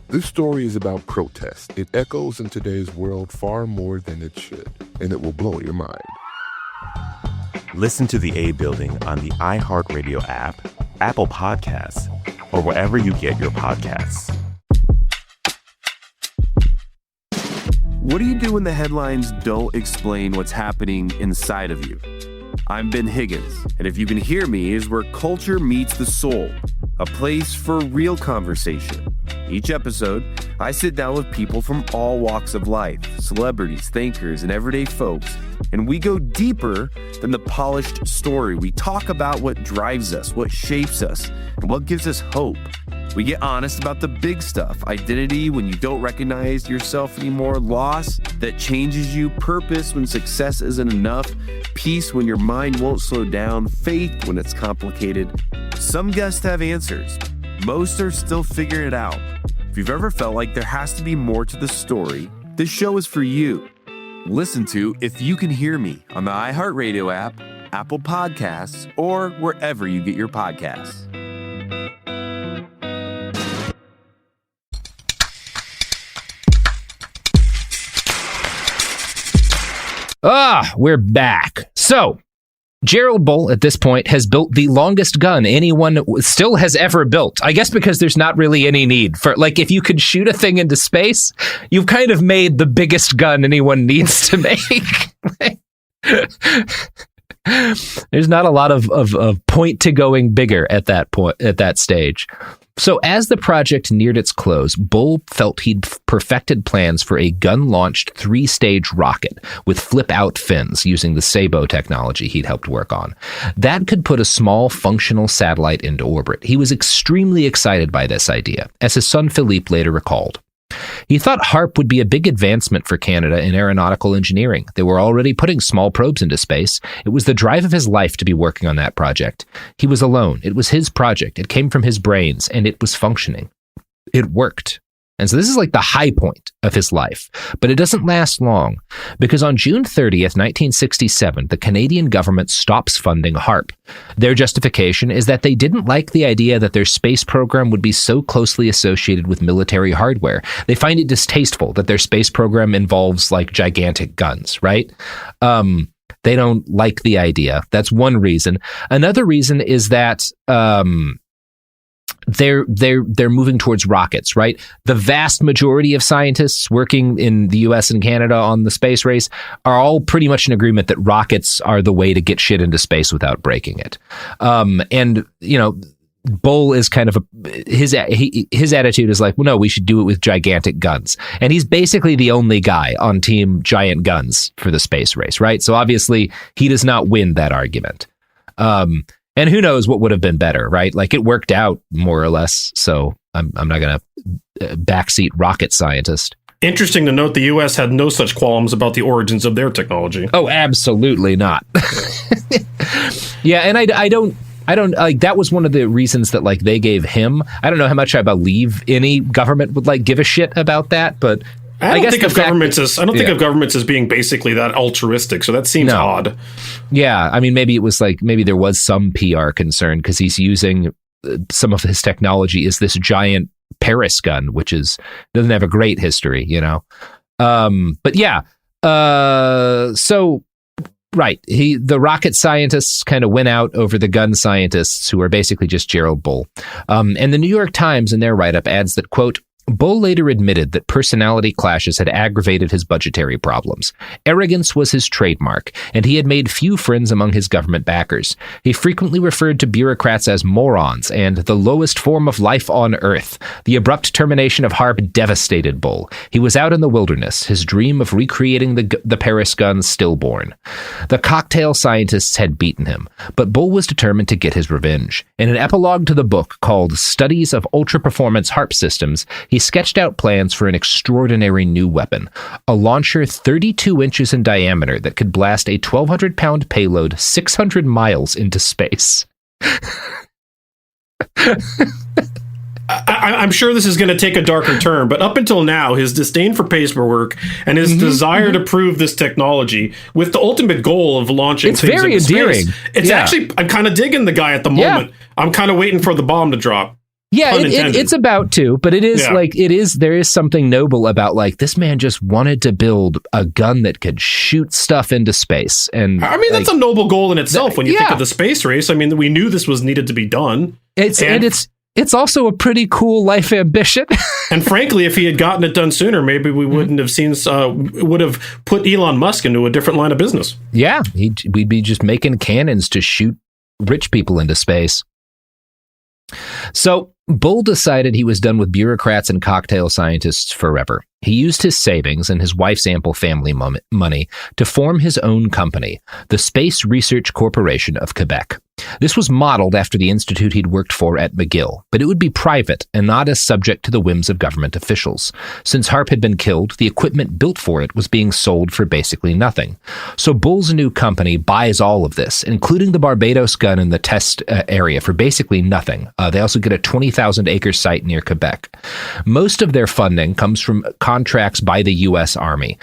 This story is about protest. It echoes in today's world far more than it should, and it will blow your mind. Listen to the A Building on the iHeartRadio app, Apple Podcasts, or wherever you get your podcasts. What do you do when the headlines don't explain what's happening inside of you? I'm Ben Higgins, and if you can hear me, is where culture meets the soul, a place for real conversation. Each episode, I sit down with people from all walks of life, celebrities, thinkers, and everyday folks, and we go deeper than the polished story. We talk about what drives us, what shapes us, and what gives us hope. We get honest about the big stuff, identity when you don't recognize yourself anymore, loss that changes you, purpose when success isn't enough, peace when your mind won't slow down, faith when it's complicated. Some guests have answers. Most are still figuring it out. If you've ever felt like there has to be more to the story, this show is for you. Listen to If You Can Hear Me on the iHeartRadio app, Apple Podcasts, or wherever you get your podcasts. We're back. So, Gerald Bull, at this point, has built the longest gun anyone still has ever built. I guess because there's not really any need for, like, if you could shoot a thing into space, you've kind of made the biggest gun anyone needs to make. There's not a lot of point to going bigger at that stage. So as the project neared its close, Bull felt he'd perfected plans for a gun-launched 3-stage rocket with flip-out fins using the Sabo technology he'd helped work on. That could put a small, functional satellite into orbit. He was extremely excited by this idea, as his son Philippe later recalled. He thought HARP would be a big advancement for Canada in aeronautical engineering. They were already putting small probes into space. It was the drive of his life to be working on that project. He was alone. It was his project. It came from his brains, and it was functioning. It worked. And so this is like the high point of his life. But it doesn't last long, because on June 30th, 1967, the Canadian government stops funding HARP. Their justification is that they didn't like the idea that their space program would be so closely associated with military hardware. They find it distasteful that their space program involves like gigantic guns, right? They don't like the idea. That's one reason. Another reason is that they're moving towards rockets, right? The vast majority of scientists working in the US and Canada on the space race are all pretty much in agreement that rockets are the way to get shit into space without breaking it. And, you know, Bull is kind of his attitude is like, well, no, we should do it with gigantic guns. And he's basically the only guy on team giant guns for the space race, right? So obviously he does not win that argument. And who knows what would have been better, right? Like it worked out more or less. So I'm not going to backseat rocket scientist. Interesting to note the U.S. had no such qualms about the origins of their technology. Oh, absolutely not. Yeah, and I don't like that was one of the reasons that like they gave him. I don't know how much I believe any government would like give a shit about that, but I don't think of governments as being basically that altruistic, so that seems odd. Yeah, I mean, maybe it was like, maybe there was some PR concern because he's using some of his technology is this giant Paris gun, which doesn't have a great history, you know? But yeah, so, right, the rocket scientists kind of went out over the gun scientists who are basically just Gerald Bull. And the New York Times in their write-up adds that, quote, Bull later admitted that personality clashes had aggravated his budgetary problems. Arrogance was his trademark, and he had made few friends among his government backers. He frequently referred to bureaucrats as morons and the lowest form of life on Earth. The abrupt termination of HARP devastated Bull. He was out in the wilderness, his dream of recreating the Paris gun stillborn. The cocktail scientists had beaten him, but Bull was determined to get his revenge. In an epilogue to the book called Studies of Ultra-Performance HARP Systems, he sketched out plans for an extraordinary new weapon, a launcher 32 inches in diameter that could blast a 1,200-pound payload 600 miles into space. I'm sure this is going to take a darker turn, but up until now, his disdain for paperwork and his desire to prove this technology with the ultimate goal of launching things very into endearing. Space. It's actually, I'm kind of digging the guy at the moment. I'm kind of waiting for the bomb to drop. Yeah, it's about to, but it is like, there is something noble about like, this man just wanted to build a gun that could shoot stuff into space. And I mean, that's a noble goal in itself when you think of the space race. I mean, we knew this was needed to be done. It's also a pretty cool life ambition. And frankly, if he had gotten it done sooner, maybe we wouldn't have would have put Elon Musk into a different line of business. Yeah, we'd be just making cannons to shoot rich people into space. So Bull decided he was done with bureaucrats and cocktail scientists forever. He used his savings and his wife's ample family money to form his own company, the Space Research Corporation of Quebec. This was modeled after the institute he'd worked for at McGill, but it would be private and not as subject to the whims of government officials. Since HARP had been killed, the equipment built for it was being sold for basically nothing. So Bull's new company buys all of this, including the Barbados gun in the test area, for basically nothing. They also get a 20,000-acre site near Quebec. Most of their funding comes from contracts by the U.S. Army,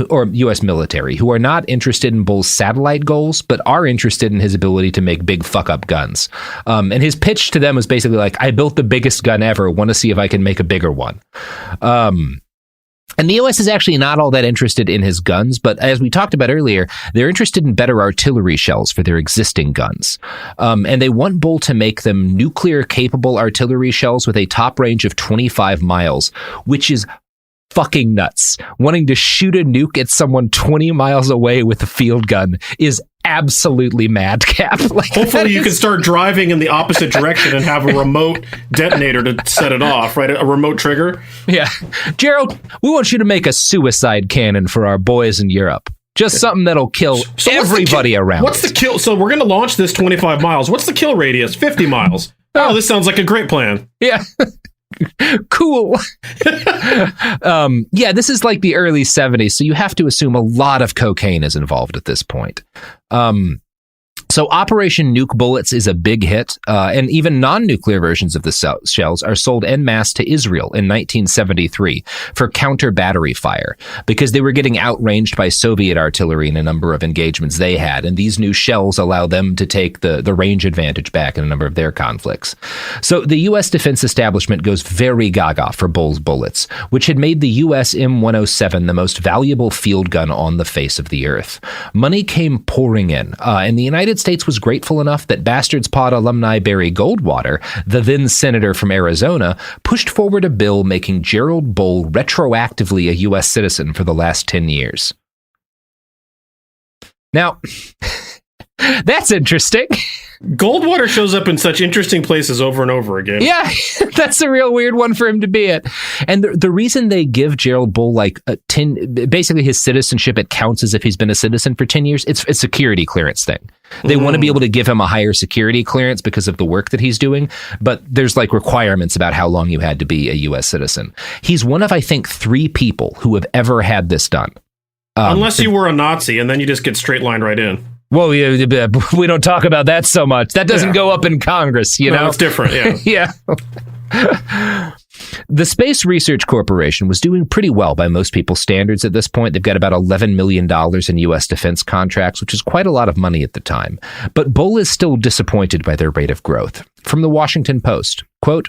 or U.S. military, who are not interested in Bull's satellite goals, but are interested in his ability to make big fuck-up guns. And his pitch to them was basically like, I built the biggest gun ever, want to see if I can make a bigger one. And the U.S. is actually not all that interested in his guns, but as we talked about earlier, they're interested in better artillery shells for their existing guns. And they want Bull to make them nuclear-capable artillery shells with a top range of 25 miles, which is fucking nuts. Wanting to shoot a nuke at someone 20 miles away with a field gun is absolutely madcap. Hopefully you can start driving in the opposite direction and have a remote detonator to set it off, right? A remote trigger. Yeah. Gerald, we want you to make a suicide cannon for our boys in Europe. Just something that'll kill everybody around. What's the kill? So we're going to launch this 25 miles. What's the kill radius? 50 miles. Oh, this sounds like a great plan. Yeah. Cool. Yeah, this is like the early 70s, so you have to assume a lot of cocaine is involved at this point. So Operation Nuke Bullets is a big hit, and even non-nuclear versions of the shells are sold en masse to Israel in 1973 for counter-battery fire, because they were getting outranged by Soviet artillery in a number of engagements they had, and these new shells allow them to take the range advantage back in a number of their conflicts. So the U.S. defense establishment goes very gaga for Bull's bullets, which had made the U.S. M107 the most valuable field gun on the face of the earth. Money came pouring in, and the United States was grateful enough that Bastards Pod alumni Barry Goldwater, the then senator from Arizona, pushed forward a bill making Gerald Bull retroactively a U.S. citizen for the last 10 years. Now, that's interesting. Goldwater shows up in such interesting places over and over again. Yeah, that's a real weird one for him to be at. And the reason they give Gerald Bull basically his citizenship, it counts as if he's been a citizen for 10 years. It's a security clearance thing. They want to be able to give him a higher security clearance because of the work that he's doing, but there's requirements about how long you had to be a U.S. citizen. He's one of, I think, 3 people who have ever had this done. Unless you were a Nazi, and then you just get straight line right in. Well, yeah, we don't talk about that so much. That doesn't go up in Congress, you know? It's different, yeah. Yeah. The Space Research Corporation was doing pretty well by most people's standards at this point. They've got about $11 million in U.S. defense contracts, which is quite a lot of money at the time. But Bull is still disappointed by their rate of growth. From the Washington Post, quote,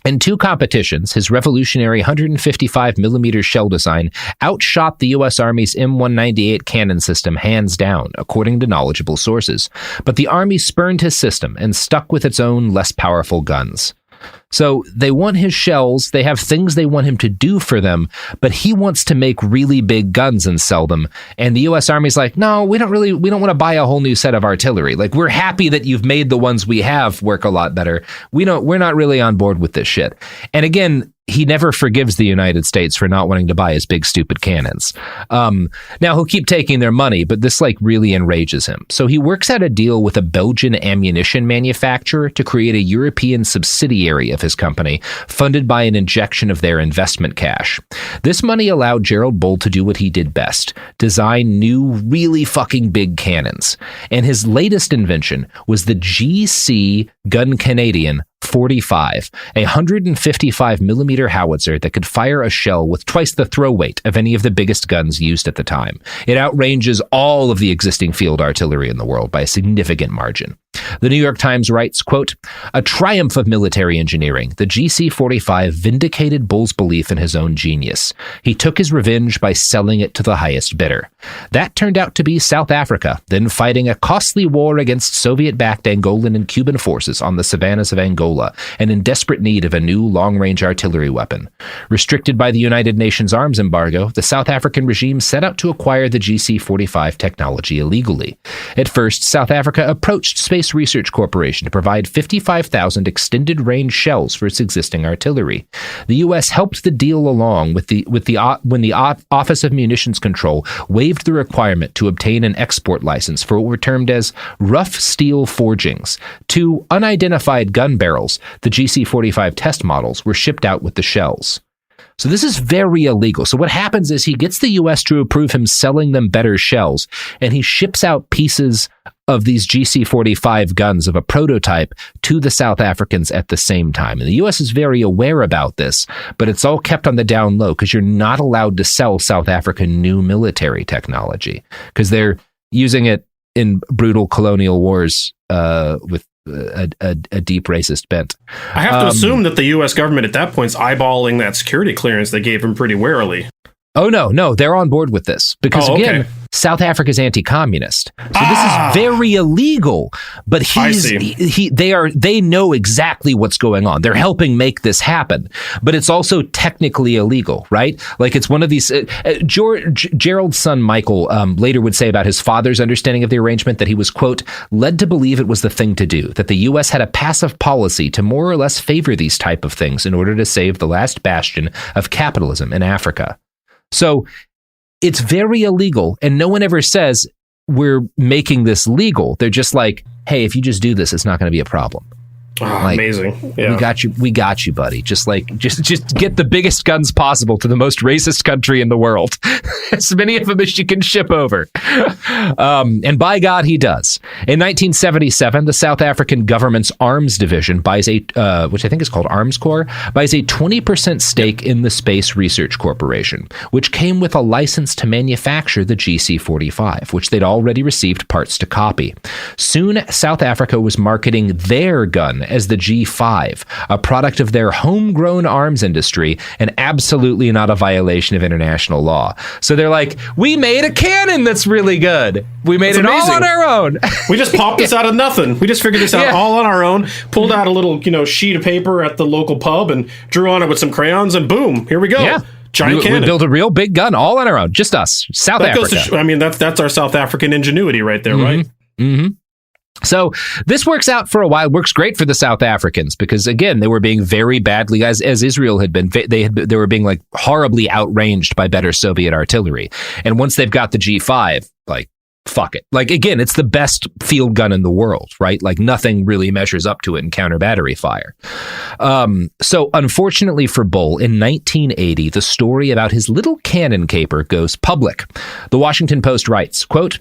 in 2 competitions, his revolutionary 155mm shell design outshot the U.S. Army's M198 cannon system hands down, according to knowledgeable sources. But the Army spurned his system and stuck with its own less powerful guns. So they want his shells, they have things they want him to do for them, but he wants to make really big guns and sell them. And the U.S. Army's like, no, we don't want to buy a whole new set of artillery. We're happy that you've made the ones we have work a lot better. We're not really on board with this shit. And again, he never forgives the United States for not wanting to buy his big, stupid cannons. Now, he'll keep taking their money, but this really enrages him. So he works out a deal with a Belgian ammunition manufacturer to create a European subsidiary of his company, funded by an injection of their investment cash. This money allowed Gerald Bull to do what he did best, design new, really fucking big cannons. And his latest invention was the GC Gun Canadian 45, a 155mm howitzer that could fire a shell with twice the throw weight of any of the biggest guns used at the time. It outranges all of the existing field artillery in the world by a significant margin. The New York Times writes, quote, a triumph of military engineering, the GC-45 vindicated Bull's belief in his own genius. He took his revenge by selling it to the highest bidder. That turned out to be South Africa, then fighting a costly war against Soviet-backed Angolan and Cuban forces on the savannas of Angola, and in desperate need of a new long-range artillery weapon. Restricted by the United Nations arms embargo, the South African regime set out to acquire the GC-45 technology illegally. At first, South Africa approached Space Research Corporation to provide 55,000 extended-range shells for its existing artillery. The U.S. helped the deal along when the Office of Munitions Control waived the requirement to obtain an export license for what were termed as rough steel forgings. 2 unidentified gun barrels, the GC-45 test models, were shipped out with the shells. So this is very illegal. So what happens is he gets the U.S. to approve him selling them better shells, and he ships out pieces of these GC-45 guns of a prototype to the South Africans at the same time. And the U.S. is very aware about this, but it's all kept on the down low because you're not allowed to sell South Africa new military technology because they're using it in brutal colonial wars with a deep racist bent. I have to assume that the U.S. government at that point's eyeballing that security clearance they gave him pretty warily. Oh, no, they're on board with this because, again, South Africa's anti-communist. So this is very illegal, but they know exactly what's going on. They're helping make this happen, but it's also technically illegal, right? Like it's one of these, Gerald's son, Michael, later would say about his father's understanding of the arrangement that he was, quote, led to believe it was the thing to do, that the U.S. had a passive policy to more or less favor these type of things in order to save the last bastion of capitalism in Africa. So it's very illegal, and no one ever says we're making this legal. They're just like, hey, if you just do this, it's not going to be a problem. Amazing. Yeah. We got you, buddy. Just get the biggest guns possible to the most racist country in the world. As many of them as you can ship over. And by God, he does. In 1977, the South African government's arms division buys which I think is called Arms Corps, buys a 20% stake in the Space Research Corporation, which came with a license to manufacture the GC-45, which they'd already received parts to copy. Soon, South Africa was marketing their gun as the G5, a product of their homegrown arms industry and absolutely not a violation of international law. So they're like, we made a cannon that's really good. We made it all on our own. We just popped this out of nothing. We just figured this out all on our own, pulled out a little, sheet of paper at the local pub and drew on it with some crayons and boom, here we go. Yeah. Giant cannon. We built a real big gun all on our own, just us, South Africa. That's our South African ingenuity right there, right? Mm-hmm. So this works out for a while. Works great for the South Africans because, again, they were being very badly, as Israel had been. They were being like horribly outranged by better Soviet artillery. And once they've got the G5, like, fuck it. Like, again, it's the best field gun in the world, right? Like nothing really measures up to it in counter battery fire. So unfortunately for Bull, in 1980, the story about his little cannon caper goes public. The Washington Post writes, quote,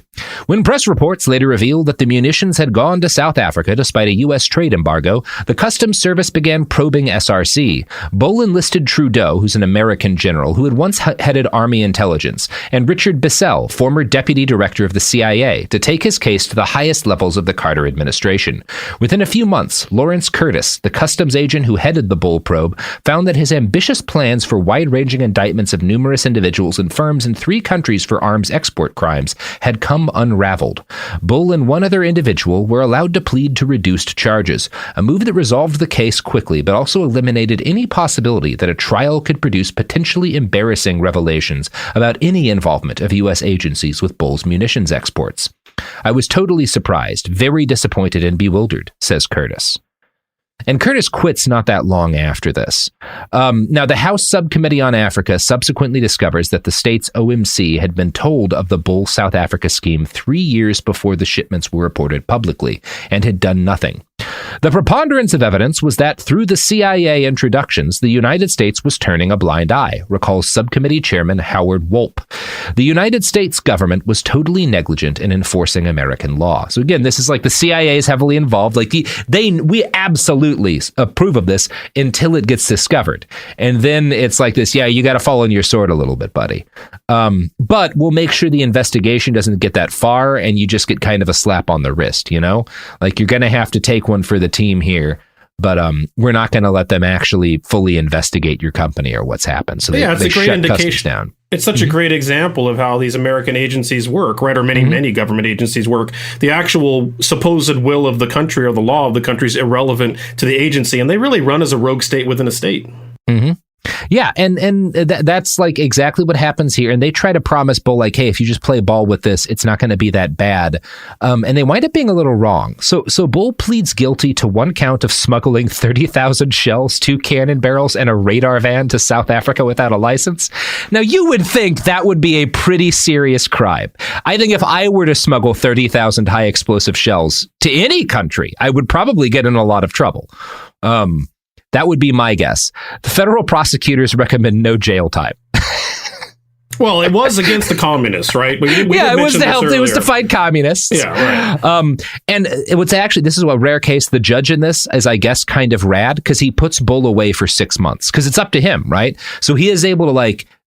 when press reports later revealed that the munitions had gone to South Africa despite a U.S. trade embargo, the Customs Service began probing SRC. Bull enlisted Trudeau, who's an American general who had once headed Army intelligence, and Richard Bissell, former deputy director of the CIA, to take his case to the highest levels of the Carter administration. Within a few months, Lawrence Curtis, the customs agent who headed the Bull probe, found that his ambitious plans for wide-ranging indictments of numerous individuals and firms in 3 countries for arms export crimes had come unraveled. Bull and one other individual were allowed to plead to reduced charges, a move that resolved the case quickly but also eliminated any possibility that a trial could produce potentially embarrassing revelations about any involvement of U.S. agencies with Bull's munitions exports. I was totally surprised, very disappointed and bewildered, says Curtis. And Curtis quits not that long after this. Now, the House Subcommittee on Africa subsequently discovers that the state's OMC had been told of the Bull South Africa scheme 3 years before the shipments were reported publicly and had done nothing. The preponderance of evidence was that through the CIA introductions, the United States was turning a blind eye, recalls Subcommittee Chairman Howard Wolpe. The United States government was totally negligent in enforcing American law. So again, this is like the CIA is heavily involved. Like we absolutely approve of this until it gets discovered. And then it's like this, yeah, you got to fall on your sword a little bit, buddy. But we'll make sure the investigation doesn't get that far and you just get kind of a slap on the wrist, Like you're going to have to take one for the team here, but we're not going to let them actually fully investigate your company or what's happened. So it's a great indication. Down. It's such a great example of how these American agencies work, right? Or many government agencies work. The actual supposed will of the country or the law of the country is irrelevant to the agency, and they really run as a rogue state within a state. Mm-hmm. Yeah, and that's like exactly what happens here. And they try to promise Bull, like, hey, if you just play ball with this, it's not going to be that bad. And they wind up being a little wrong. So Bull pleads guilty to one count of smuggling 30,000 shells, 2 cannon barrels, and a radar van to South Africa without a license. Now, you would think that would be a pretty serious crime. I think if I were to smuggle 30,000 high explosive shells to any country, I would probably get in a lot of trouble. That would be my guess. The federal prosecutors recommend no jail time. Well, it was against the communists, right? It was to help. It was to fight communists. Yeah, right. And this is a rare case. The judge in this is, I guess, kind of rad because he puts Bull away for 6 months because it's up to him, right? So he is able to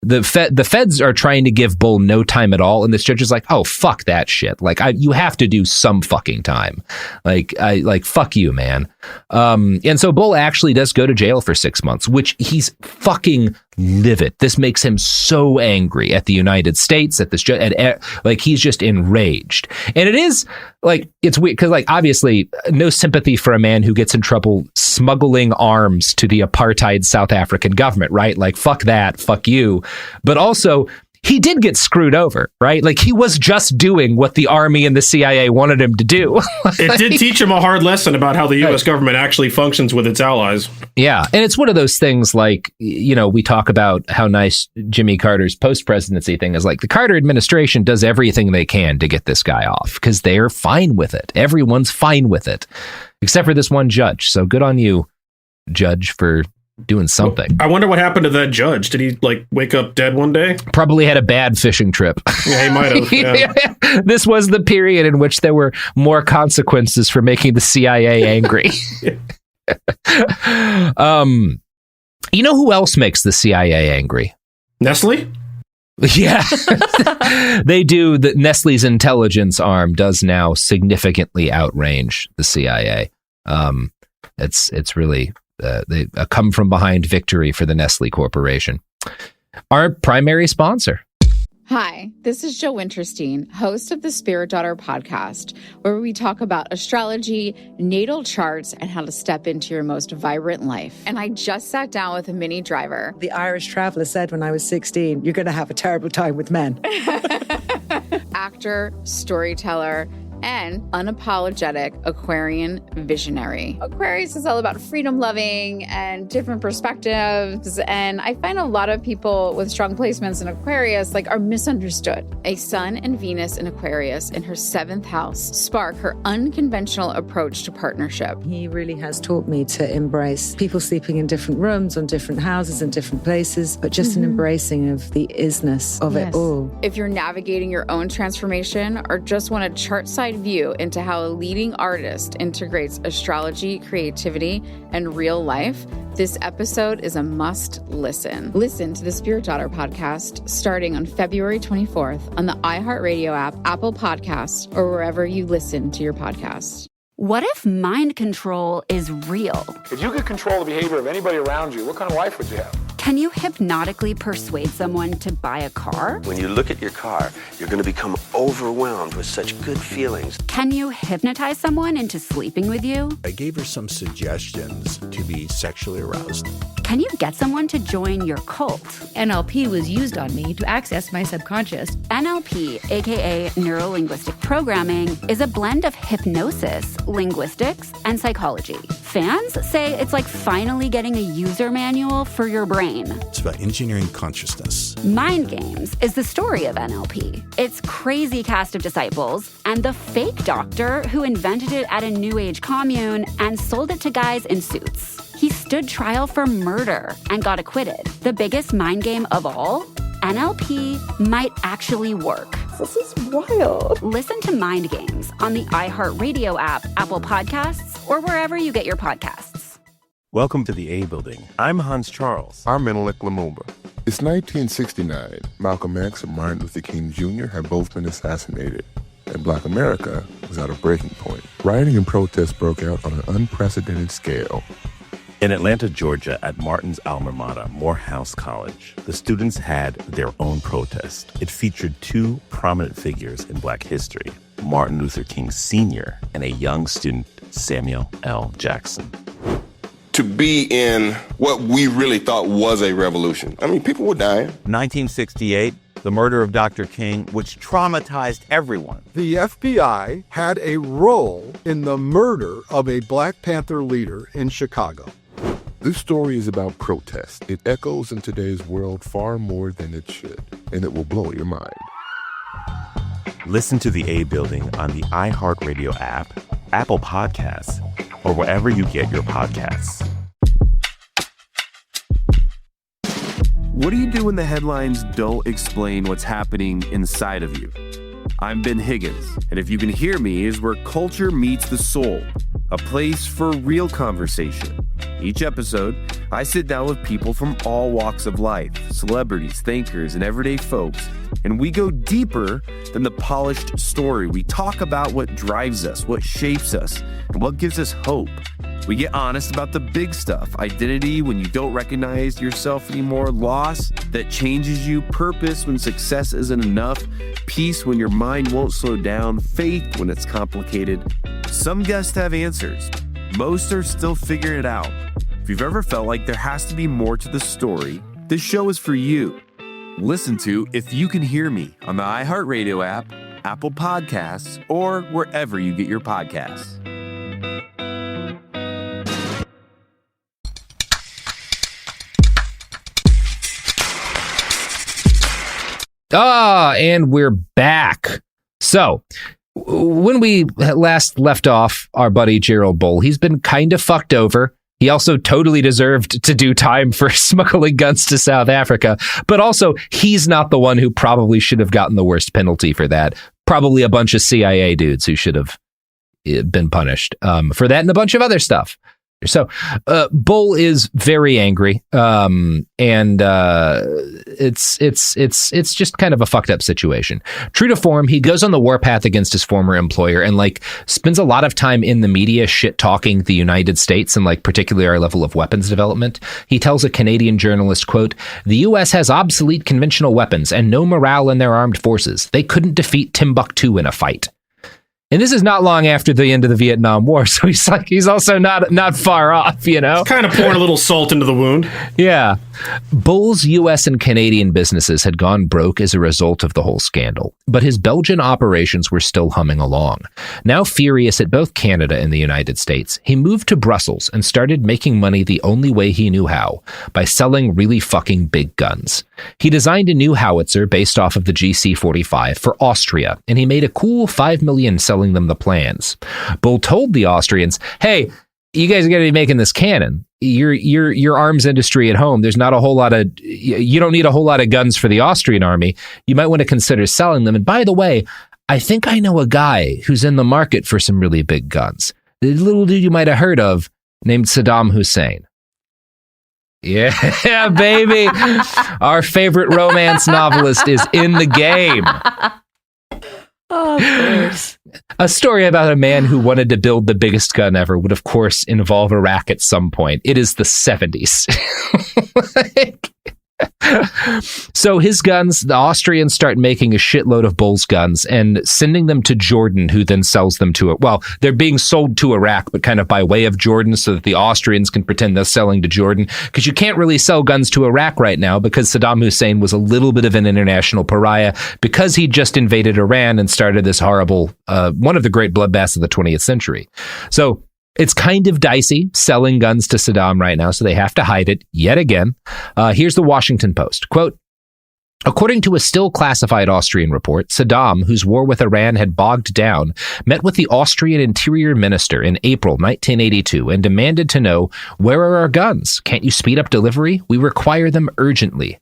the feds are trying to give Bull no time at all, and this judge is like, oh, fuck that shit. Like, you have to do some fucking time. Like fuck you, man. And so Bull actually does go to jail for 6 months, which he's fucking livid. This makes him so angry at the United States, at this judge, like he's just enraged. And it is like, it's weird because, like, obviously no sympathy for a man who gets in trouble smuggling arms to the apartheid South African government, right? Like, fuck that, fuck you. But also, he did get screwed over, right? Like, he was just doing what the army and the CIA wanted him to do. It did teach him a hard lesson about how the U.S. government actually functions with its allies. Yeah. And it's one of those things like, you know, we talk about how nice Jimmy Carter's post-presidency thing is. Like, the Carter administration does everything they can to get this guy off because they're fine with it. Everyone's fine with it, except for this one judge. So good on you, judge, for doing something. I wonder what happened to that judge. Did he, like, wake up dead one day? Probably had a bad fishing trip. Yeah, he might have. Yeah. This was the period in which there were more consequences for making the CIA angry. You know who else makes the CIA angry? Nestle? Yeah. They do. Nestle's intelligence arm does now significantly outrange the CIA. It's really a come from behind victory for the Nestle Corporation. Our primary sponsor. Hi, this is Joe Winterstein, host of the Spirit Daughter podcast, where we talk about astrology, natal charts, and how to step into your most vibrant life. And I just sat down with a Mini Driver. The Irish traveller said when I was 16, you're going to have a terrible time with men. Actor, storyteller, and unapologetic Aquarian visionary. Aquarius is all about freedom loving and different perspectives. And I find a lot of people with strong placements in Aquarius are misunderstood. A Sun and Venus in Aquarius in her 7th house spark her unconventional approach to partnership. He really has taught me to embrace people sleeping in different rooms, on different houses, in different places, but just an embracing of the isness of it all. If you're navigating your own transformation or just want a chart side view into how a leading artist integrates astrology, creativity, and real life, this episode is a must listen. Listen to the Spirit Daughter podcast starting on February 24th on the iHeartRadio app, Apple Podcasts, or wherever you listen to your podcasts. What if mind control is real? If you could control the behavior of anybody around you, what kind of life would you have? Can you hypnotically persuade someone to buy a car? When you look at your car, you're going to become overwhelmed with such good feelings. Can you hypnotize someone into sleeping with you? I gave her some suggestions to be sexually aroused. Can you get someone to join your cult? NLP was used on me to access my subconscious. NLP, aka Neuro-Linguistic Programming, is a blend of hypnosis, linguistics, and psychology. Fans say it's like finally getting a user manual for your brain. It's about engineering consciousness. Mind Games is the story of NLP. Its crazy cast of disciples and the fake doctor who invented it at a New Age commune and sold it to guys in suits. He stood trial for murder and got acquitted. The biggest mind game of all? NLP might actually work. This is wild. Listen to Mind Games on the iHeartRadio app, Apple Podcasts, or wherever you get your podcasts. Welcome to the A Building. I'm Hans Charles. I'm Menelik Lumumba. It's 1969. Malcolm X and Martin Luther King Jr. had both been assassinated, and Black America was at a breaking point. Rioting and protests broke out on an unprecedented scale. In Atlanta, Georgia, at Martin's alma mater, Morehouse College, the students had their own protest. It featured two prominent figures in Black history, Martin Luther King Sr. and a young student, Samuel L. Jackson. To be in what we really thought was a revolution. I mean, people were dying. 1968, the murder of Dr. King, which traumatized everyone. The FBI had a role in the murder of a Black Panther leader in Chicago. This story is about protest. It echoes in today's world far more than it should, and it will blow your mind. Listen to the A Building on the iHeartRadio app, Apple Podcasts, or wherever you get your podcasts. What do you do when the headlines don't explain what's happening inside of you? I'm Ben Higgins, and if you can hear me is where culture meets the soul, a place for real conversation. Each episode, I sit down with people from all walks of life, celebrities, thinkers, and everyday folks, and we go deeper than the polished story. We talk about what drives us, what shapes us, and what gives us hope. We get honest about the big stuff: identity when you don't recognize yourself anymore, loss that changes you, purpose when success isn't enough, peace when your mind won't slow down, faith when it's complicated. Some guests have answers. Most are still figuring it out. If you've ever felt like there has to be more to the story, this show is for you. Listen to If You Can Hear Me on the iHeartRadio app, Apple Podcasts, or wherever you get your podcasts. And we're back. So, when we last left off our buddy Gerald Bull, he's been kind of fucked over. He also totally deserved to do time for smuggling guns to South Africa. But also, he's not the one who probably should have gotten the worst penalty for that. Probably a bunch of CIA dudes who should have been punished for that and a bunch of other stuff. So Bull is very angry, and it's just kind of a fucked up situation. True to form, he goes on the warpath against his former employer and spends a lot of time in the media shit talking the United States and particularly our level of weapons development. He tells a Canadian journalist, quote, "The U.S. has obsolete conventional weapons and no morale in their armed forces. They couldn't defeat Timbuktu in a fight." And this is not long after the end of the Vietnam War, so he's also not far off, you know? Kind of pouring a little salt into the wound. Yeah. Bull's U.S. and Canadian businesses had gone broke as a result of the whole scandal, but his Belgian operations were still humming along. Now furious at both Canada and the United States, he moved to Brussels and started making money the only way he knew how, by selling really fucking big guns. He designed a new howitzer based off of the GC-45 for Austria, and he made a cool $5 million selling them the plans. Bull told the Austrians, "Hey, you guys are going to be making this cannon. Your arms industry at home, there's not a whole lot of, you don't need a whole lot of guns for the Austrian army. You might want to consider selling them. And by the way, I think I know a guy who's in the market for some really big guns. The little dude you might have heard of named Saddam Hussein." Yeah, baby. Our favorite romance novelist is in the game. Oh, of course. A story about a man who wanted to build the biggest gun ever would, of course, involve Iraq at some point. It is the 70s. So his guns, the Austrians start making a shitload of Bull's guns and sending them to Jordan, who then sells them to it. Well, they're being sold to Iraq, but kind of by way of Jordan so that the Austrians can pretend they're selling to Jordan. Because you can't really sell guns to Iraq right now because Saddam Hussein was a little bit of an international pariah because he just invaded Iran and started this horrible, one of the great bloodbaths of the 20th century. So it's kind of dicey selling guns to Saddam right now, so they have to hide it yet again. Here's the Washington Post. Quote, "According to a still classified Austrian report, Saddam, whose war with Iran had bogged down, met with the Austrian Interior Minister in April 1982 and demanded to know, 'Where are our guns? Can't you speed up delivery? We require them urgently.'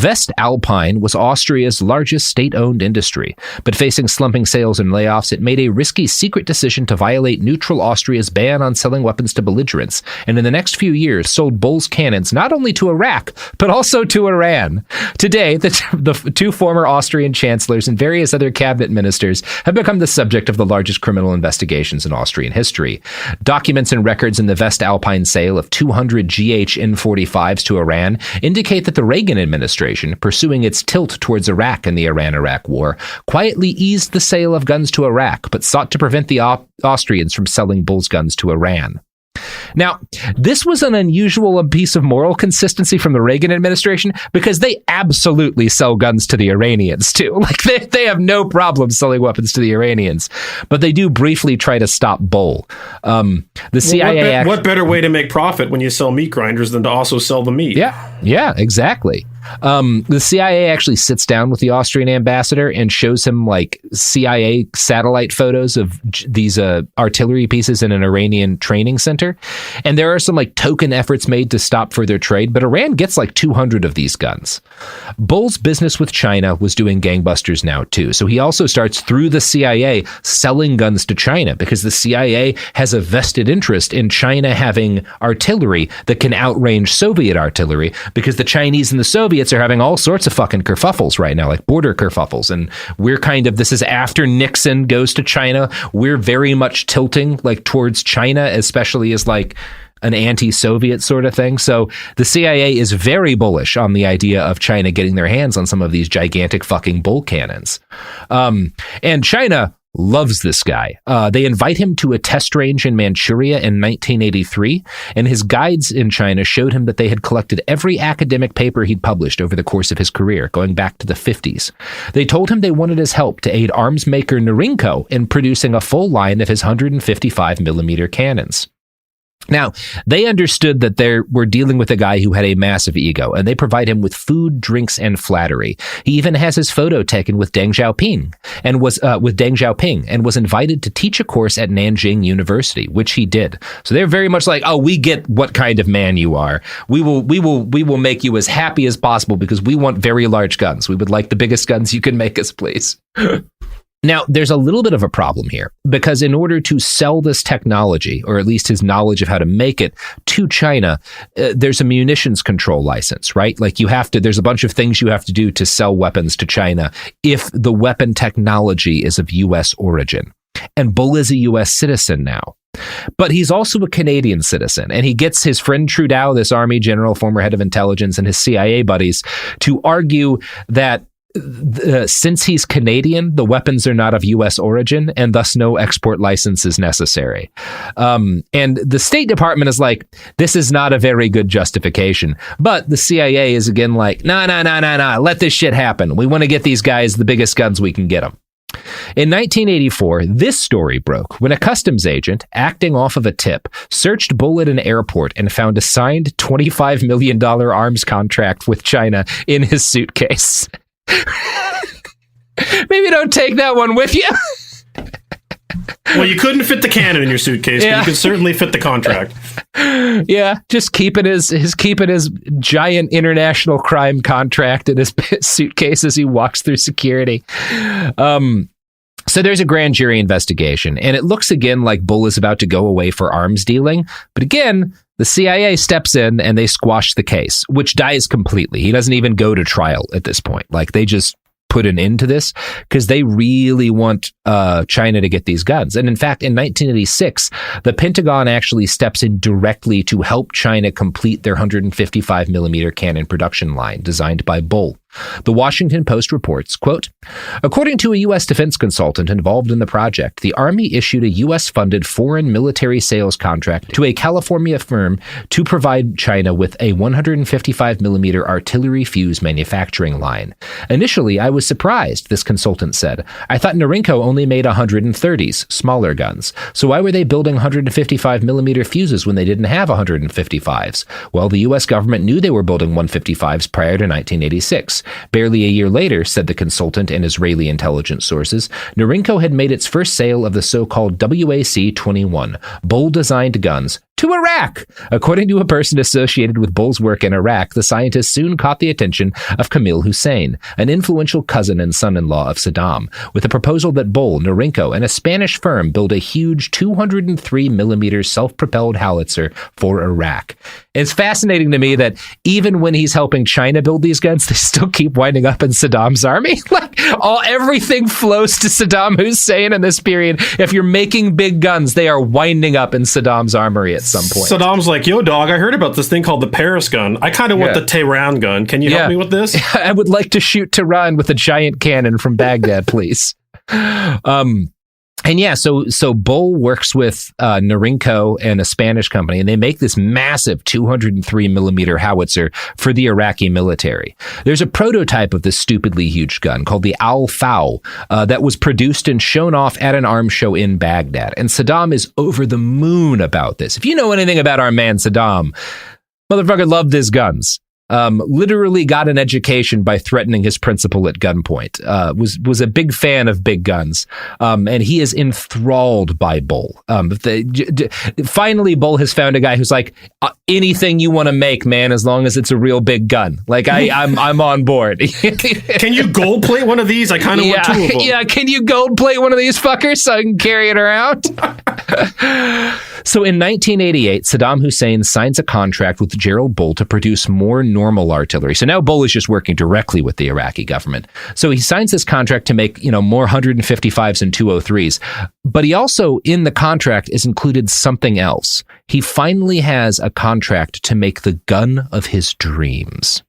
West Alpine was Austria's largest state-owned industry, but facing slumping sales and layoffs, it made a risky secret decision to violate neutral Austria's ban on selling weapons to belligerents, and in the next few years sold Bull's cannons not only to Iraq, but also to Iran. Today, the two former Austrian chancellors and various other cabinet ministers have become the subject of the largest criminal investigations in Austrian history. Documents and records in the West Alpine sale of 200 GH-N45s to Iran indicate that the Reagan administration, pursuing its tilt towards Iraq in the Iran-Iraq War, quietly eased the sale of guns to Iraq, but sought to prevent the Austrians from selling Bull's guns to Iran. Now, this was an unusual piece of moral consistency from the Reagan administration because they absolutely sell guns to the Iranians too. They have no problem selling weapons to the Iranians, but they do briefly try to stop Bull. The CIA. What better way to make profit when you sell meat grinders than to also sell the meat? Yeah, exactly. The CIA actually sits down with the Austrian ambassador and shows him like CIA satellite photos of these artillery pieces in an Iranian training center. And there are some like token efforts made to stop further trade, but Iran gets like 200 of these guns. Bull's business with China was doing gangbusters now too. So he also starts through the CIA selling guns to China because the CIA has a vested interest in China having artillery that can outrange Soviet artillery, because the Chinese and the Soviets are having all sorts of fucking kerfuffles right now, like border kerfuffles. And we're this is after Nixon goes to China. We're very much tilting like towards China, especially as like an anti-Soviet sort of thing. So the CIA is very bullish on the idea of China getting their hands on some of these gigantic fucking bull cannons. And China loves this guy. They invite him to a test range in Manchuria in 1983, and his guides in China showed him that they had collected every academic paper he'd published over the course of his career, going back to the 50s. They told him they wanted his help to aid arms maker Norinco in producing a full line of his 155 millimeter cannons. Now, they understood that they were dealing with a guy who had a massive ego, and they provide him with food, drinks, and flattery. He even has his photo taken with Deng Xiaoping and was invited to teach a course at Nanjing University, which he did. So they're very much like, oh, we get what kind of man you are. We will make you as happy as possible because we want very large guns. We would like the biggest guns you can make us, please. Now, there's a little bit of a problem here, because in order to sell this technology, or at least his knowledge of how to make it, to China, there's a munitions control license, right? Like there's a bunch of things you have to do to sell weapons to China if the weapon technology is of U.S. origin. And Bull is a U.S. citizen now. But he's also a Canadian citizen, and he gets his friend Trudeau, this Army general, former head of intelligence, and his CIA buddies to argue that since he's Canadian, the weapons are not of U.S. origin, and thus no export license is necessary. And the State Department is like, this is not a very good justification. But the CIA is again like, nah, let this shit happen. We want to get these guys the biggest guns we can get them. In 1984, this story broke when a customs agent, acting off of a tip, searched Bull at an airport and found a signed $25 million arms contract with China in his suitcase. Maybe don't take that one with you. Well, you couldn't fit the cannon in your suitcase, but you could certainly fit the contract. Yeah, just keeping his giant international crime contract in his suitcase as he walks through security. So there's a grand jury investigation, and it looks again like Bull is about to go away for arms dealing. But again, the CIA steps in and they squash the case, which dies completely. He doesn't even go to trial at this point. Like, they just put an end to this because they really want China to get these guns. And in fact, in 1986, the Pentagon actually steps in directly to help China complete their 155 millimeter cannon production line designed by Bull. The Washington Post reports, quote, according to a U.S. defense consultant involved in the project, the Army issued a U.S.-funded foreign military sales contract to a California firm to provide China with a 155mm artillery fuse manufacturing line. Initially, I was surprised, this consultant said. I thought Norinco only made 130s, smaller guns. So why were they building 155mm fuses when they didn't have 155s? Well, the U.S. government knew they were building 155s prior to 1986. Barely a year later, said the consultant and Israeli intelligence sources, Norinco had made its first sale of the so-called WAC-21, Bull-designed guns, to Iraq. According to a person associated with Bull's work in Iraq, the scientist soon caught the attention of Camille Hussein, an influential cousin and son-in-law of Saddam, with a proposal that Bull, Norinco, and a Spanish firm build a huge 203mm self-propelled howitzer for Iraq. It's fascinating to me that even when he's helping China build these guns, they still keep winding up in Saddam's army. Like, everything flows to Saddam Hussein in this period. If you're making big guns, they are winding up in Saddam's armory at some point. Saddam's like, yo, dog, I heard about this thing called the Paris gun. I kind of want the Tehran gun. Can you help me with this? I would like to shoot Tehran with a giant cannon from Baghdad, please. And yeah, so Bull works with Norinco and a Spanish company, and they make this massive 203mm howitzer for the Iraqi military. There's a prototype of this stupidly huge gun called the Al-Fau that was produced and shown off at an arms show in Baghdad. And Saddam is over the moon about this. If you know anything about our man Saddam, motherfucker loved his guns. literally got an education by threatening his principal at gunpoint, was a big fan of big guns, and he is enthralled by Bull. Finally, Bull has found a guy who's like, anything you want to make, man, as long as it's a real big gun. Like, I'm on board. Can you gold plate one of these? I kind of want 2 of them. Yeah, can you gold plate one of these fuckers so I can carry it around? So in 1988, Saddam Hussein signs a contract with Gerald Bull to produce more normal artillery. So now Bull is just working directly with the Iraqi government. So he signs this contract to make, more 155s and 203s. But he also, in the contract, is included something else. He finally has a contract to make the gun of his dreams.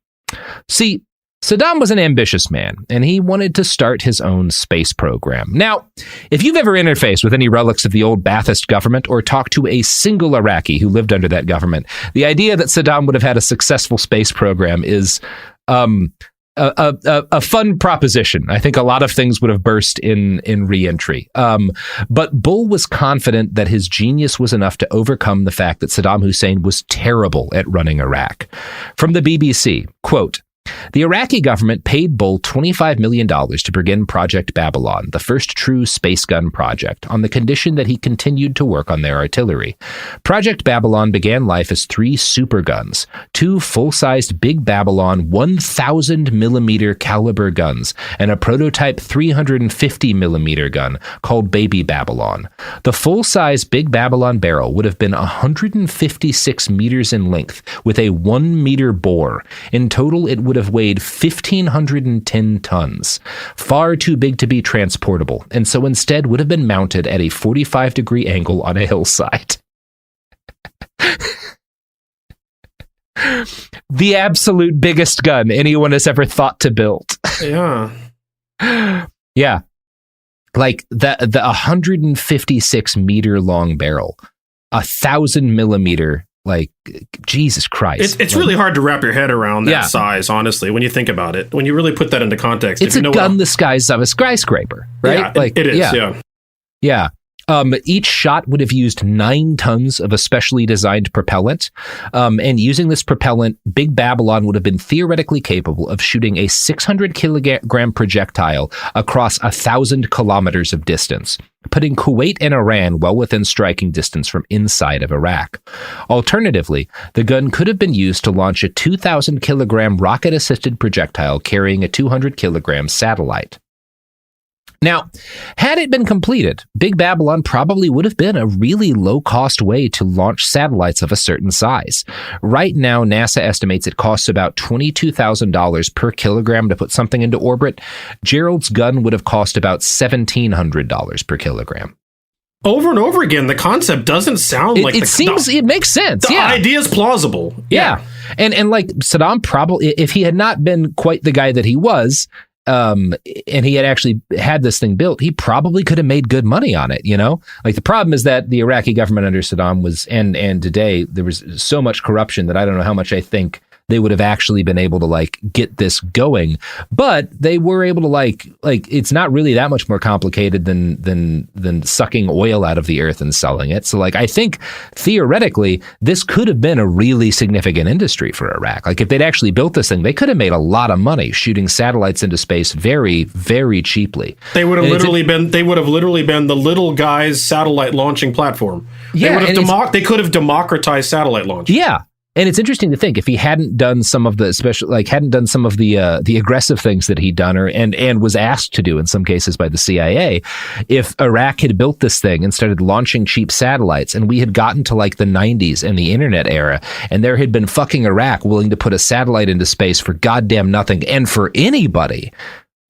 See, Saddam was an ambitious man, and he wanted to start his own space program. Now, if you've ever interfaced with any relics of the old Ba'athist government or talked to a single Iraqi who lived under that government, the idea that Saddam would have had a successful space program is a fun proposition. I think a lot of things would have burst in re-entry. But Bull was confident that his genius was enough to overcome the fact that Saddam Hussein was terrible at running Iraq. From the BBC, quote, "The Iraqi government paid Bull $25 million to begin Project Babylon, the first true space gun project, on the condition that he continued to work on their artillery. Project Babylon began life as 3 super guns, 2 full-sized Big Babylon 1,000-millimeter caliber guns, and a prototype 350-millimeter gun called Baby Babylon. The full-size Big Babylon barrel would have been 156 meters in length with a 1-meter bore. In total, it would have weighed 1,510 tons, far too big to be transportable, and so instead would have been mounted at a 45-degree angle on a hillside." The absolute biggest gun anyone has ever thought to build. Yeah. Yeah. Like the 156 meter long barrel, 1,000 millimeter. Like, Jesus Christ. It's really hard to wrap your head around that size, honestly, when you think about it. When you really put that into context. It's a gun the size of a skyscraper, right? Yeah, it is, yeah. Yeah. Each shot would have used 9 tons of a specially designed propellant. And using this propellant, Big Babylon would have been theoretically capable of shooting a 600 kilogram projectile across 1,000 kilometers of distance, putting Kuwait and Iran well within striking distance from inside of Iraq. Alternatively, the gun could have been used to launch a 2,000 kilogram rocket-assisted projectile carrying a 200 kilogram satellite. Now, had it been completed, Big Babylon probably would have been a really low-cost way to launch satellites of a certain size. Right now, NASA estimates it costs about $22,000 per kilogram to put something into orbit. Gerald's gun would have cost about $1,700 per kilogram. Over and over again, the concept doesn't sound like... It makes sense, The idea is plausible. Yeah. And like Saddam probably, if he had not been quite the guy that he was... and he had actually had this thing built, he probably could have made good money on it, Like, the problem is that the Iraqi government under Saddam was, and today, there was so much corruption that I don't know how much I think they would have actually been able to, like, get this going. But they were able to, like it's not really that much more complicated than sucking oil out of the earth and selling it. So, like, I think, theoretically, this could have been a really significant industry for Iraq. Like, if they'd actually built this thing, they could have made a lot of money shooting satellites into space very, very cheaply. They would have literally been the little guy's satellite launching platform. Yeah, they could have democratized satellite launch. Yeah. And it's interesting to think, if he hadn't done some of the the aggressive things that he'd done and was asked to do in some cases by the CIA, if Iraq had built this thing and started launching cheap satellites, and we had gotten to like the 90s and the internet era, and there had been fucking Iraq willing to put a satellite into space for goddamn nothing and for anybody,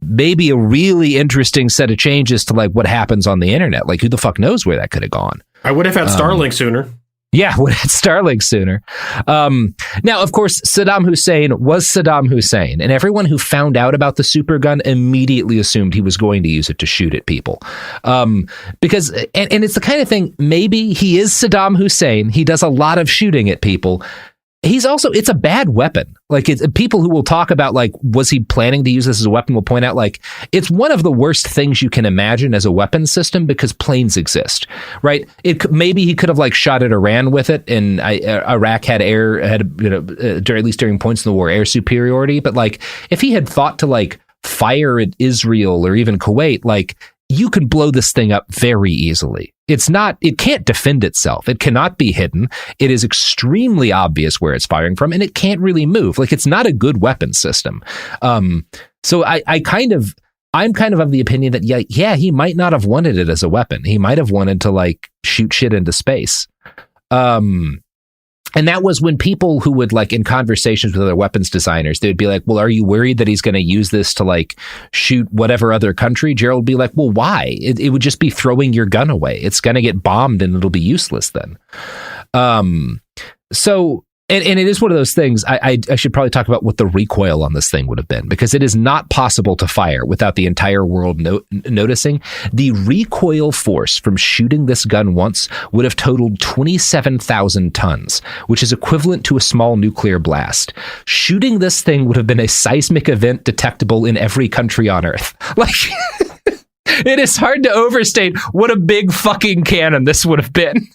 maybe a really interesting set of changes to like what happens on the internet. Like, who the fuck knows where that could have gone? I would have had Starlink sooner. Yeah, would have had Starlink sooner. Now, of course, Saddam Hussein was Saddam Hussein, and everyone who found out about the super gun immediately assumed he was going to use it to shoot at people. Because it's the kind of thing, maybe he is Saddam Hussein, he does a lot of shooting at people, it's a bad weapon. Like, it's people who will talk about, like, was he planning to use this as a weapon will point out, like, it's one of the worst things you can imagine as a weapon system because planes exist, right? Maybe he could have, like, shot at Iran with it, and Iraq had at least during points in the war, air superiority. But, like, if he had thought to, like, fire at Israel or even Kuwait, like, you could blow this thing up very easily. It can't defend itself. It cannot be hidden. It is extremely obvious where it's firing from, and it can't really move. Like, it's not a good weapon system. So I'm kind of of the opinion that, yeah, he might not have wanted it as a weapon. He might have wanted to, like, shoot shit into space. And that was when people who would, like, in conversations with other weapons designers, they would be like, well, are you worried that he's going to use this to, like, shoot whatever other country? Gerald would be like, well, why? It would just be throwing your gun away. It's going to get bombed and it'll be useless then. And it is one of those things, I should probably talk about what the recoil on this thing would have been, because it is not possible to fire without the entire world noticing. The recoil force from shooting this gun once would have totaled 27,000 tons, which is equivalent to a small nuclear blast. Shooting this thing would have been a seismic event detectable in every country on Earth. Like, it is hard to overstate what a big fucking cannon this would have been.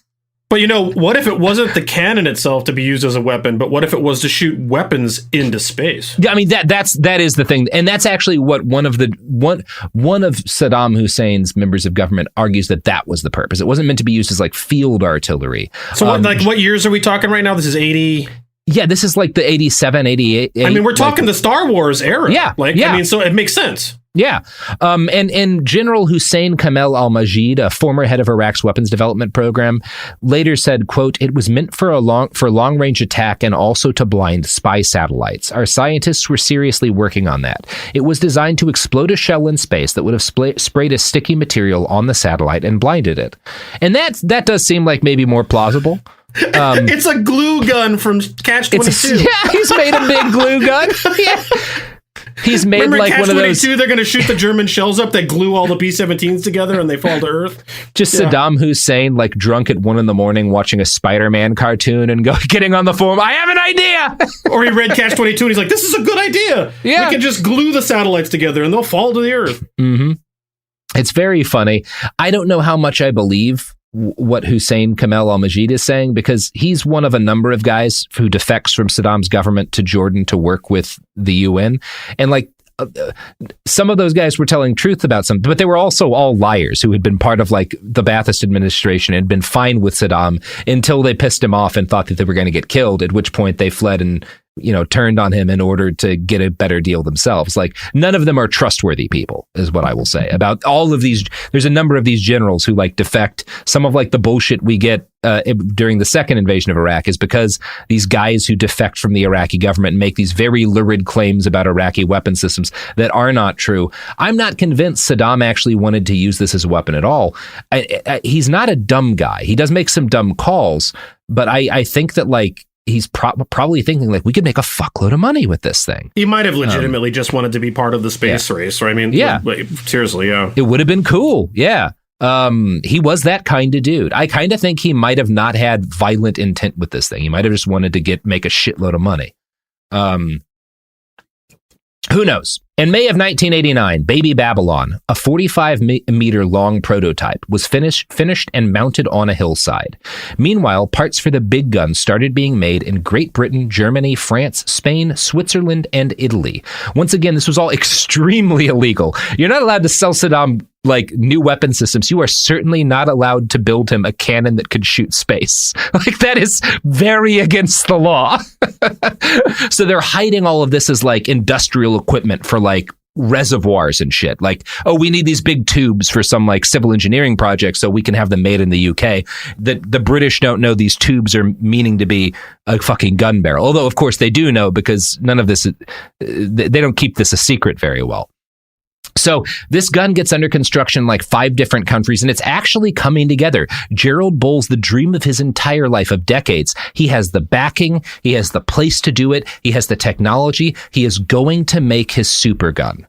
But, what if it wasn't the cannon itself to be used as a weapon, but what if it was to shoot weapons into space? Yeah, I mean, that is the thing. And that's actually what one of Saddam Hussein's members of government argues that was the purpose. It wasn't meant to be used as, like, field artillery. So what years are we talking right now? This is 80... Yeah, this is like the 87, 88. I mean, we're talking the Star Wars era. Yeah. I mean, so it makes sense. Yeah. And General Hussein Kamel al-Majid, a former head of Iraq's weapons development program, later said, quote, "It was meant for long-range attack and also to blind spy satellites. Our scientists were seriously working on that. It was designed to explode a shell in space that would have sprayed a sticky material on the satellite and blinded it." And that does seem like maybe more plausible. It's a glue gun from Catch-22. He's made a big glue gun. Yeah. He's made like one of those. They're going to shoot the German shells up that glue all the B-17s together and they fall to Earth. Just Saddam Hussein, like, drunk at 1 a.m. watching a Spider-Man cartoon and getting on the forum. I have an idea. Or he read Catch-22 and he's like, "This is a good idea. Yeah, we can just glue the satellites together and they'll fall to the Earth." Mm-hmm. It's very funny. I don't know how much I believe what Hussein Kamel al-Majid is saying, because he's one of a number of guys who defects from Saddam's government to Jordan to work with the UN. And, like, some of those guys were telling truth about something, but they were also all liars who had been part of, like, the Ba'athist administration and been fine with Saddam until they pissed him off and thought that they were going to get killed, at which point they fled and, turned on him in order to get a better deal themselves. Like, none of them are trustworthy people, is what I will say about all of these. There's a number of these generals who, like, defect. Some of, like, the bullshit we get during the second invasion of Iraq is because these guys who defect from the Iraqi government make these very lurid claims about Iraqi weapon systems that are not true. I'm not convinced Saddam actually wanted to use this as a weapon at all. He's not a dumb guy. He does make some dumb calls, but I think that, like, he's probably thinking, like, we could make a fuckload of money with this thing. He might have legitimately just wanted to be part of the space race, right? I mean, seriously, yeah. It would have been cool, yeah. He was that kind of dude. I kind of think he might have not had violent intent with this thing. He might have just wanted to make a shitload of money. Who knows? In May of 1989, Baby Babylon, a 45-meter long prototype, was finished and mounted on a hillside. Meanwhile, parts for the big gun started being made in Great Britain, Germany, France, Spain, Switzerland, and Italy. Once again, this was all extremely illegal. You're not allowed to sell Saddam, like, new weapon systems. You are certainly not allowed to build him a cannon that could shoot space. Like, that is very against the law. So they're hiding all of this as, like, industrial equipment for, like, reservoirs and shit. Like, oh, we need these big tubes for some, like, civil engineering project so we can have them made in the UK. The British don't know these tubes are meaning to be a fucking gun barrel. Although, of course, they do know, because none of this, they don't keep this a secret very well. So this gun gets under construction in, like, 5 different countries, and it's actually coming together. Gerald Bull's the dream of his entire life, of decades. He has the backing. He has the place to do it. He has the technology. He is going to make his super gun.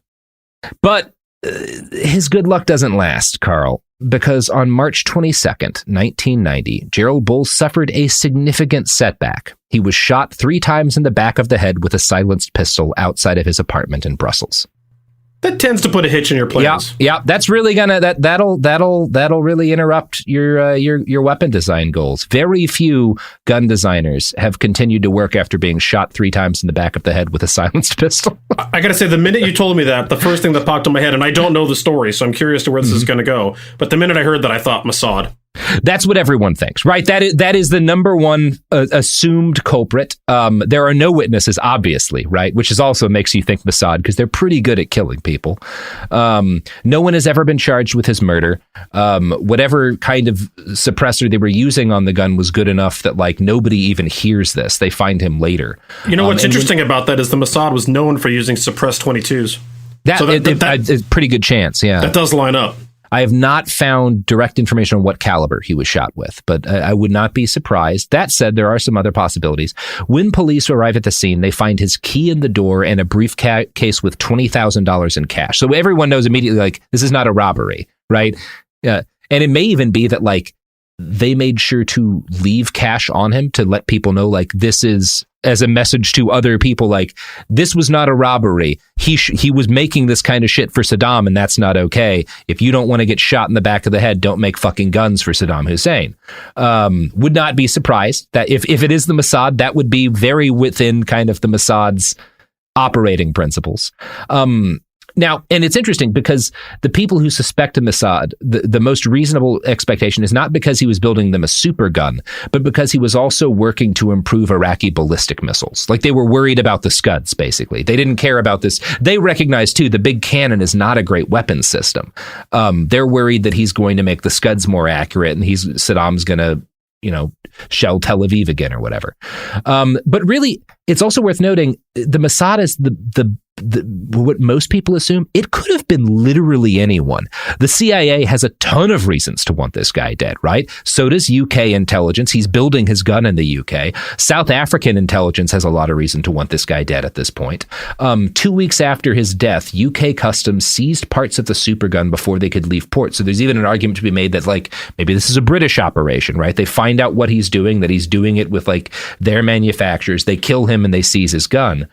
But his good luck doesn't last, Karl, because on March 22nd, 1990, Gerald Bull suffered a significant setback. He was shot 3 times in the back of the head with a silenced pistol outside of his apartment in Brussels. That tends to put a hitch in your plans. Yeah, that's really gonna that'll really interrupt your weapon design goals. Very few gun designers have continued to work after being shot 3 times in the back of the head with a silenced pistol. I gotta say, the minute you told me that, the first thing that popped in my head, and I don't know the story, so I'm curious to where this is going to go. But the minute I heard that, I thought Mossad. That's what everyone thinks, right? That is the number one assumed culprit. There are no witnesses, obviously, right? Which is also makes you think Mossad, because they're pretty good at killing people. No one has ever been charged with his murder. Whatever kind of suppressor they were using on the gun was good enough that like nobody even hears this. They find him later. You know what's interesting about that is the Mossad was known for using suppressed 22s. That is a pretty good chance. Yeah, that does line up. I have not found direct information on what caliber he was shot with, but I would not be surprised. That said, there are some other possibilities. When police arrive at the scene, they find his key in the door and a briefcase with $20,000 in cash. So everyone knows immediately, like, this is not a robbery, right? And it may even be that, like, they made sure to leave cash on him to let people know, like, this is as a message to other people, like, this was not a robbery. He was making this kind of shit for Saddam, and that's not okay. If you don't want to get shot in the back of the head, don't make fucking guns for Saddam Hussein. Would not be surprised that if it is the Mossad, that would be very within kind of the Mossad's operating principles. Now, and it's interesting because the people who suspect Mossad, the most reasonable expectation is not because he was building them a super gun, but because he was also working to improve Iraqi ballistic missiles. Like, they were worried about the Scuds, basically. They didn't care about this. They recognize, too, the big cannon is not a great weapons system. They're worried that he's going to make the Scuds more accurate and Saddam's going to, shell Tel Aviv again or whatever. But really, it's also worth noting the Mossad is the what most people assume. It could have been literally anyone. The CIA has a ton of reasons to want this guy dead, right? So does UK intelligence. He's building his gun in the UK. South African intelligence has a lot of reason to want this guy dead at this point. 2 weeks after his death, UK customs seized parts of the supergun before they could leave port. So there's even an argument to be made that, like, maybe this is a British operation, right? They find out what he's doing, that he's doing it with, like, their manufacturers. They kill him and they seize his gun.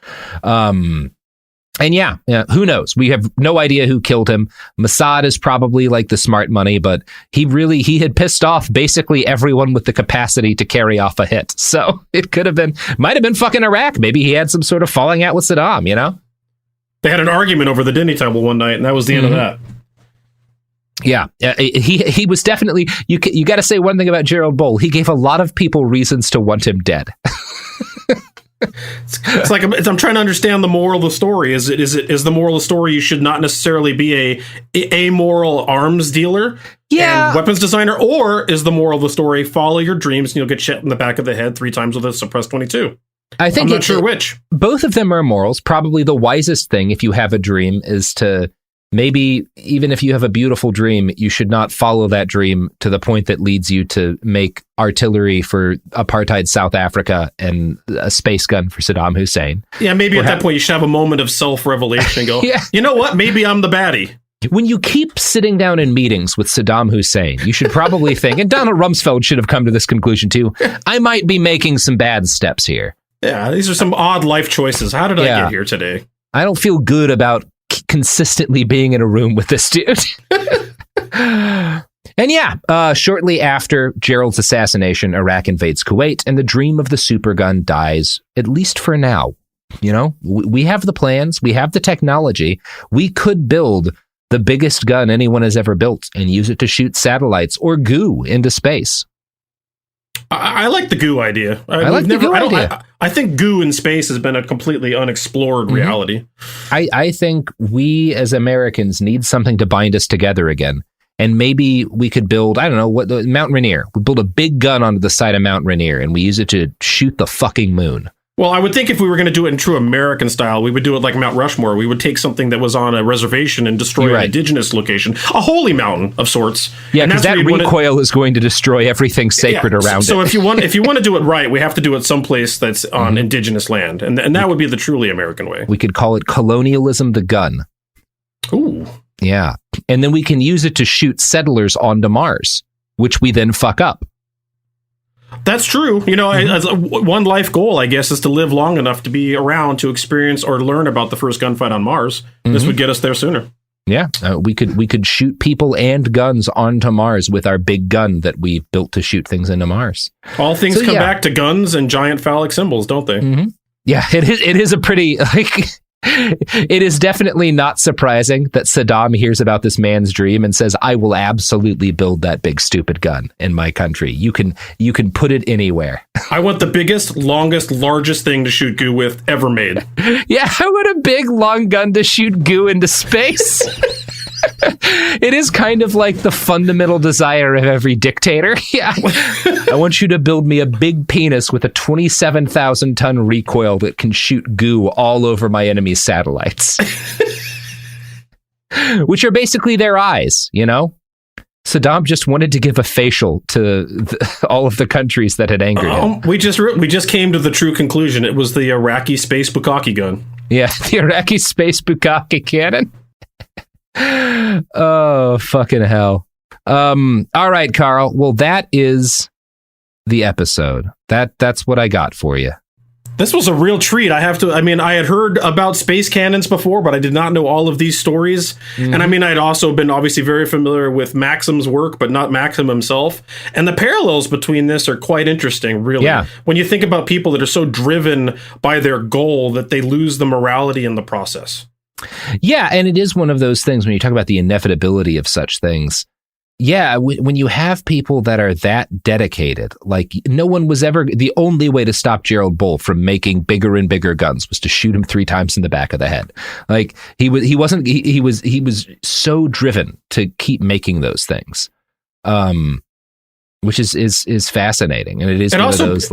And yeah, who knows? We have no idea who killed him. Mossad is probably like the smart money, but he had pissed off basically everyone with the capacity to carry off a hit. So it might have been fucking Iraq. Maybe he had some sort of falling out with Saddam, They had an argument over the dinner table one night, and that was the end of that. Yeah, he was definitely, you got to say one thing about Gerald Bull. He gave a lot of people reasons to want him dead. It's like I'm trying to understand the moral of the story. Is the moral of the story you should not necessarily be a amoral arms dealer and weapons designer, or is the moral of the story follow your dreams and you'll get shot in the back of the head 3 times with a suppressed 22? I think I'm not sure which. Both of them are morals. Probably the wisest thing if you have a dream is to maybe, even if you have a beautiful dream, you should not follow that dream to the point that leads you to make artillery for apartheid South Africa and a space gun for Saddam Hussein. Yeah, maybe at that point you should have a moment of self-revelation and go, You know what? Maybe I'm the baddie. When you keep sitting down in meetings with Saddam Hussein, you should probably think, and Donald Rumsfeld should have come to this conclusion too, I might be making some bad steps here. Yeah, these are some odd life choices. How did I get here today? I don't feel good about consistently being in a room with this dude. And shortly after Gerald's assassination, Iraq invades Kuwait, and the dream of the supergun dies, at least for now. We have the plans, we have the technology. We could build the biggest gun anyone has ever built and use it to shoot satellites or goo into space. I like the goo idea. I think goo in space has been a completely unexplored reality. I think we as Americans need something to bind us together again. And maybe we could build, Mount Rainier. We build a big gun onto the side of Mount Rainier and we use it to shoot the fucking moon. Well, I would think if we were going to do it in true American style, we would do it like Mount Rushmore. We would take something that was on a reservation and destroy an indigenous location, a holy mountain of sorts. Yeah, because that recoil is going to destroy everything sacred around it. So if you want to do it right, we have to do it someplace that's on indigenous land, and that would be the truly American way. We could call it colonialism the gun. Ooh. Yeah. And then we can use it to shoot settlers onto Mars, which we then fuck up. That's true. You know, as one life goal, I guess, is to live long enough to be around to experience or learn about the first gunfight on Mars. This would get us there sooner. Yeah, we could shoot people and guns onto Mars with our big gun that we built to shoot things into Mars. All things come back to guns and giant phallic symbols, don't they? Yeah, it is a pretty it is definitely not surprising that Saddam hears about this man's dream and says, "I will absolutely build that big stupid gun in my country. You can put it anywhere." I want the biggest, longest, largest thing to shoot goo with ever made. Yeah, I want a big, long gun to shoot goo into space. It is kind of like the fundamental desire of every dictator. Yeah. I want you to build me a big penis with a 27,000-ton recoil that can shoot goo all over my enemy's satellites. Which are basically their eyes, you know? Saddam just wanted to give a facial to all of the countries that had angered him. We just came to the true conclusion. It was the Iraqi space bukkake gun. Yeah, the Iraqi space bukkake cannon. Oh, fucking hell. All right, Karl. Well, that is the episode. That's what I got for you. This was a real treat. I had heard about space cannons before, but I did not know all of these stories. And I'd also been obviously very familiar with Maxim's work, but not Maxim himself. And the parallels between this are quite interesting, really. Yeah. When you think about people that are so driven by their goal that they lose the morality in the process. Yeah, and it is one of those things when you talk about the inevitability of such things. Yeah, when you have people that are that dedicated, like no one was ever, the only way to stop Gerald Bull from making bigger and bigger guns was to shoot him 3 times in the back of the head. Like he was so driven to keep making those things, which is fascinating, and it is one of those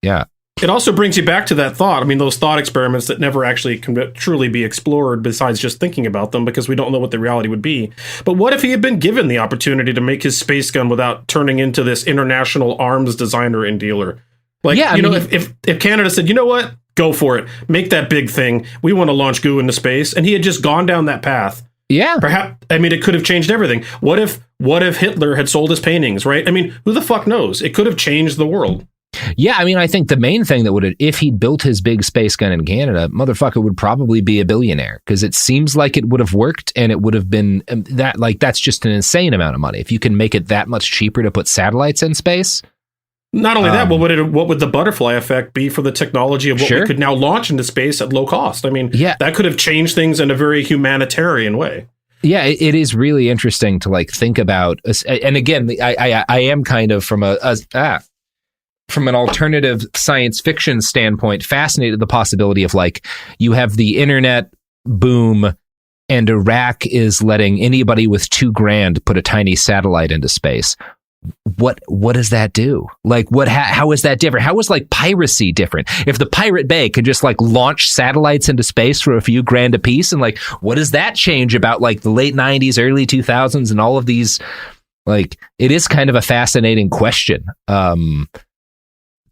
yeah. It also brings you back to that thought. I mean, those thought experiments that never actually can truly be explored besides just thinking about them because we don't know what the reality would be. But what if he had been given the opportunity to make his space gun without turning into this international arms designer and dealer? Like, yeah, if Canada said, you know what, go for it, make that big thing. We want to launch goo into space. And he had just gone down that path. Yeah. Perhaps, it could have changed everything. What if Hitler had sold his paintings, right? I mean, who the fuck knows? It could have changed the world. Yeah, I think the main thing that would have, if he'd built his big space gun in Canada, motherfucker would probably be a billionaire because it seems like it would have worked and it would have been that's just an insane amount of money. If you can make it that much cheaper to put satellites in space. Not only that, what would the butterfly effect be for the technology of what we could now launch into space at low cost? That could have changed things in a very humanitarian way. Yeah, it is really interesting to think about. And again, I am kind of from from an alternative science fiction standpoint, fascinated with the possibility of you have the internet boom and Iraq is letting anybody with $2,000 put a tiny satellite into space. What does that do? How is that different? How is piracy different? If the Pirate Bay could just launch satellites into space for a few grand a piece, and what does that change about the late 90s, early 2000s and all of these? It is kind of a fascinating question.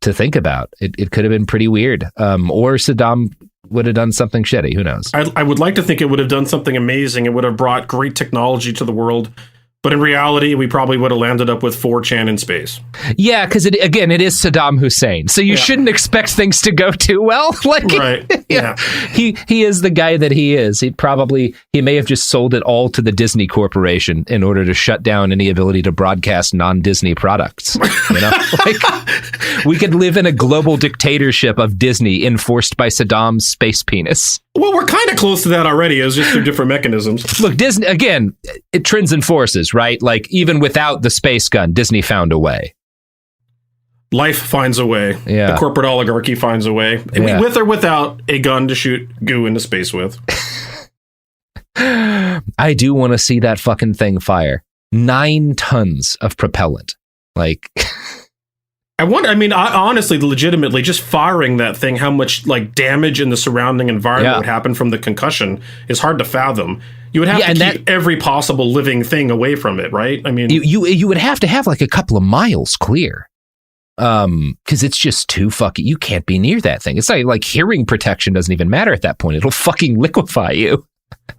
To think about. It could have been pretty weird. Or Saddam would have done something shitty. Who knows? I would like to think it would have done something amazing. It would have brought great technology to the world. But in reality, we probably would have landed up with 4chan in space. Yeah, because it is Saddam Hussein. So you shouldn't expect things to go too well. Right. Yeah. He is the guy that he is. He may have just sold it all to the Disney Corporation in order to shut down any ability to broadcast non-Disney products. You know? We could live in a global dictatorship of Disney enforced by Saddam's space penis. Well, we're kind of close to that already. It's just through different mechanisms. Look, Disney, again, it trends and forces, right? Even without the space gun, Disney found a way. Life finds a way. Yeah. The corporate oligarchy finds a way. Yeah. With or without a gun to shoot goo into space with. I do want to see that fucking thing fire. 9 tons of propellant. I wonder, honestly, legitimately, just firing that thing, how much damage in the surrounding environment would happen from the concussion is hard to fathom. You would have to keep every possible living thing away from it, right? You would have to have a couple of miles clear. Because it's just too fucking, you can't be near that thing. It's like hearing protection doesn't even matter at that point. It'll fucking liquefy you.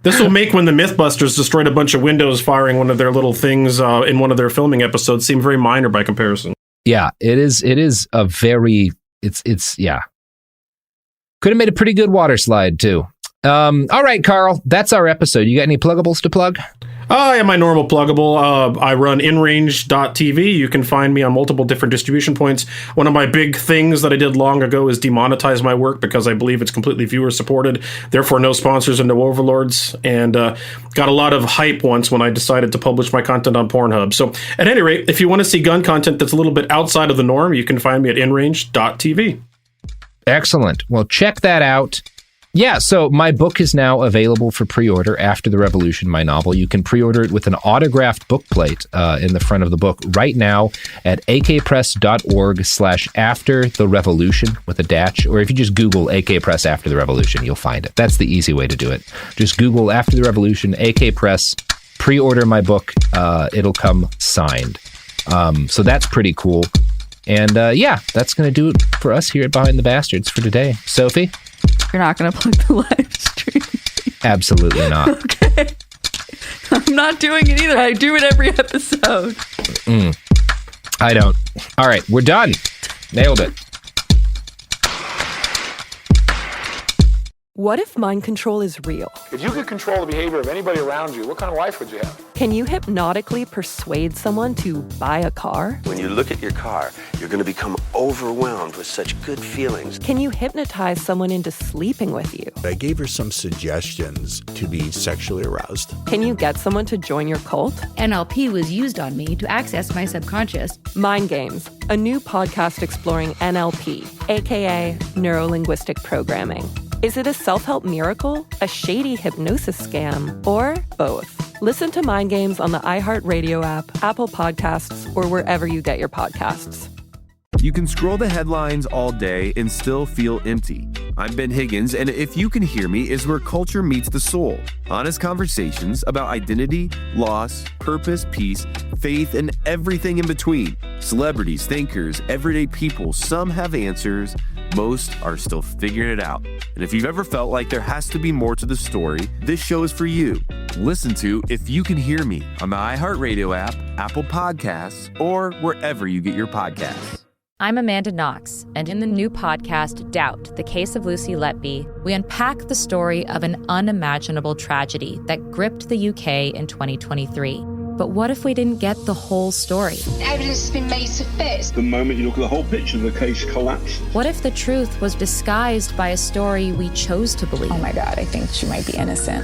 This will make when the Mythbusters destroyed a bunch of windows firing one of their little things in one of their filming episodes seem very minor by comparison. Yeah, it is a very, yeah. Could have made a pretty good water slide, too. All right, Karl, that's our episode. You got any pluggables to plug? I have my normal pluggable. I run inrange.tv. You can find me on multiple different distribution points. One of my big things that I did long ago is demonetize my work because I believe it's completely viewer supported. Therefore, no sponsors and no overlords. And got a lot of hype once when I decided to publish my content on Pornhub. So at any rate, if you want to see gun content that's a little bit outside of the norm, you can find me at inrange.tv. Excellent. Well, check that out. Yeah, so my book is now available for pre-order, After the Revolution, my novel. You can pre-order it with an autographed book plate in the front of the book right now at akpress.org/aftertherevolution with a dash, or if you just Google AK Press After the Revolution, you'll find it. That's the easy way to do it. Just Google After the Revolution, AK Press, pre-order my book. It'll come signed. So that's pretty cool. And yeah, that's going to do it for us here at Behind the Bastards for today. Sophie? You're not going to plug the live stream. Absolutely not. Okay. I'm not doing it either. I do it every episode. I don't. All right, we're done. Nailed it. What if mind control is real? If you could control the behavior of anybody around you, what kind of life would you have? Can you hypnotically persuade someone to buy a car? When you look at your car, you're going to become overwhelmed with such good feelings. Can you hypnotize someone into sleeping with you? I gave her some suggestions to be sexually aroused. Can you get someone to join your cult? NLP was used on me to access my subconscious. Mind Games, a new podcast exploring NLP, aka Neuro-Linguistic Programming. Is it a self-help miracle, a shady hypnosis scam, or both? Listen to Mind Games on the iHeartRadio app, Apple Podcasts, or wherever you get your podcasts. You can scroll the headlines all day and still feel empty. I'm Ben Higgins, and If You Can Hear Me is where culture meets the soul. Honest conversations about identity, loss, purpose, peace, faith, and everything in between. Celebrities, thinkers, everyday people, some have answers, most are still figuring it out. And if you've ever felt like there has to be more to the story, this show is for you. Listen to If You Can Hear Me on the iHeartRadio app, Apple Podcasts, or wherever you get your podcasts. I'm Amanda Knox, and in the new podcast, Doubt, the Case of Lucy Letby, we unpack the story of an unimaginable tragedy that gripped the UK in 2023. But what if we didn't get the whole story? Evidence has been made to fit. The moment you look at the whole picture, the case collapsed. What if the truth was disguised by a story we chose to believe? Oh my God, I think she might be innocent.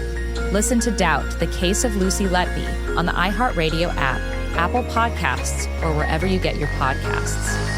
Listen to Doubt, the Case of Lucy Letby on the iHeartRadio app, Apple Podcasts, or wherever you get your podcasts.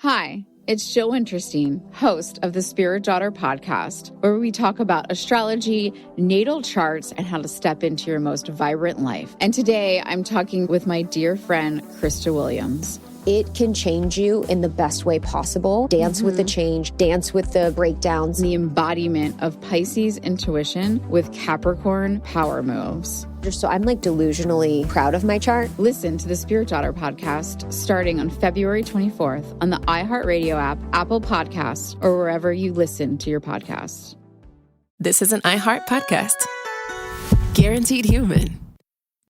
Hi, it's Jill Winterstein, host of the Spirit Daughter podcast, where we talk about astrology, natal charts, and how to step into your most vibrant life. And today I'm talking with my dear friend, Krista Williams. It can change you in the best way possible. Dance with the change, dance with the breakdowns. The embodiment of Pisces intuition with Capricorn power moves. So I'm like delusionally proud of my chart. Listen to the Spirit Daughter podcast starting on February 24th on the iHeartRadio app, Apple Podcasts, or wherever you listen to your podcasts. This is an iHeart podcast. Guaranteed Human.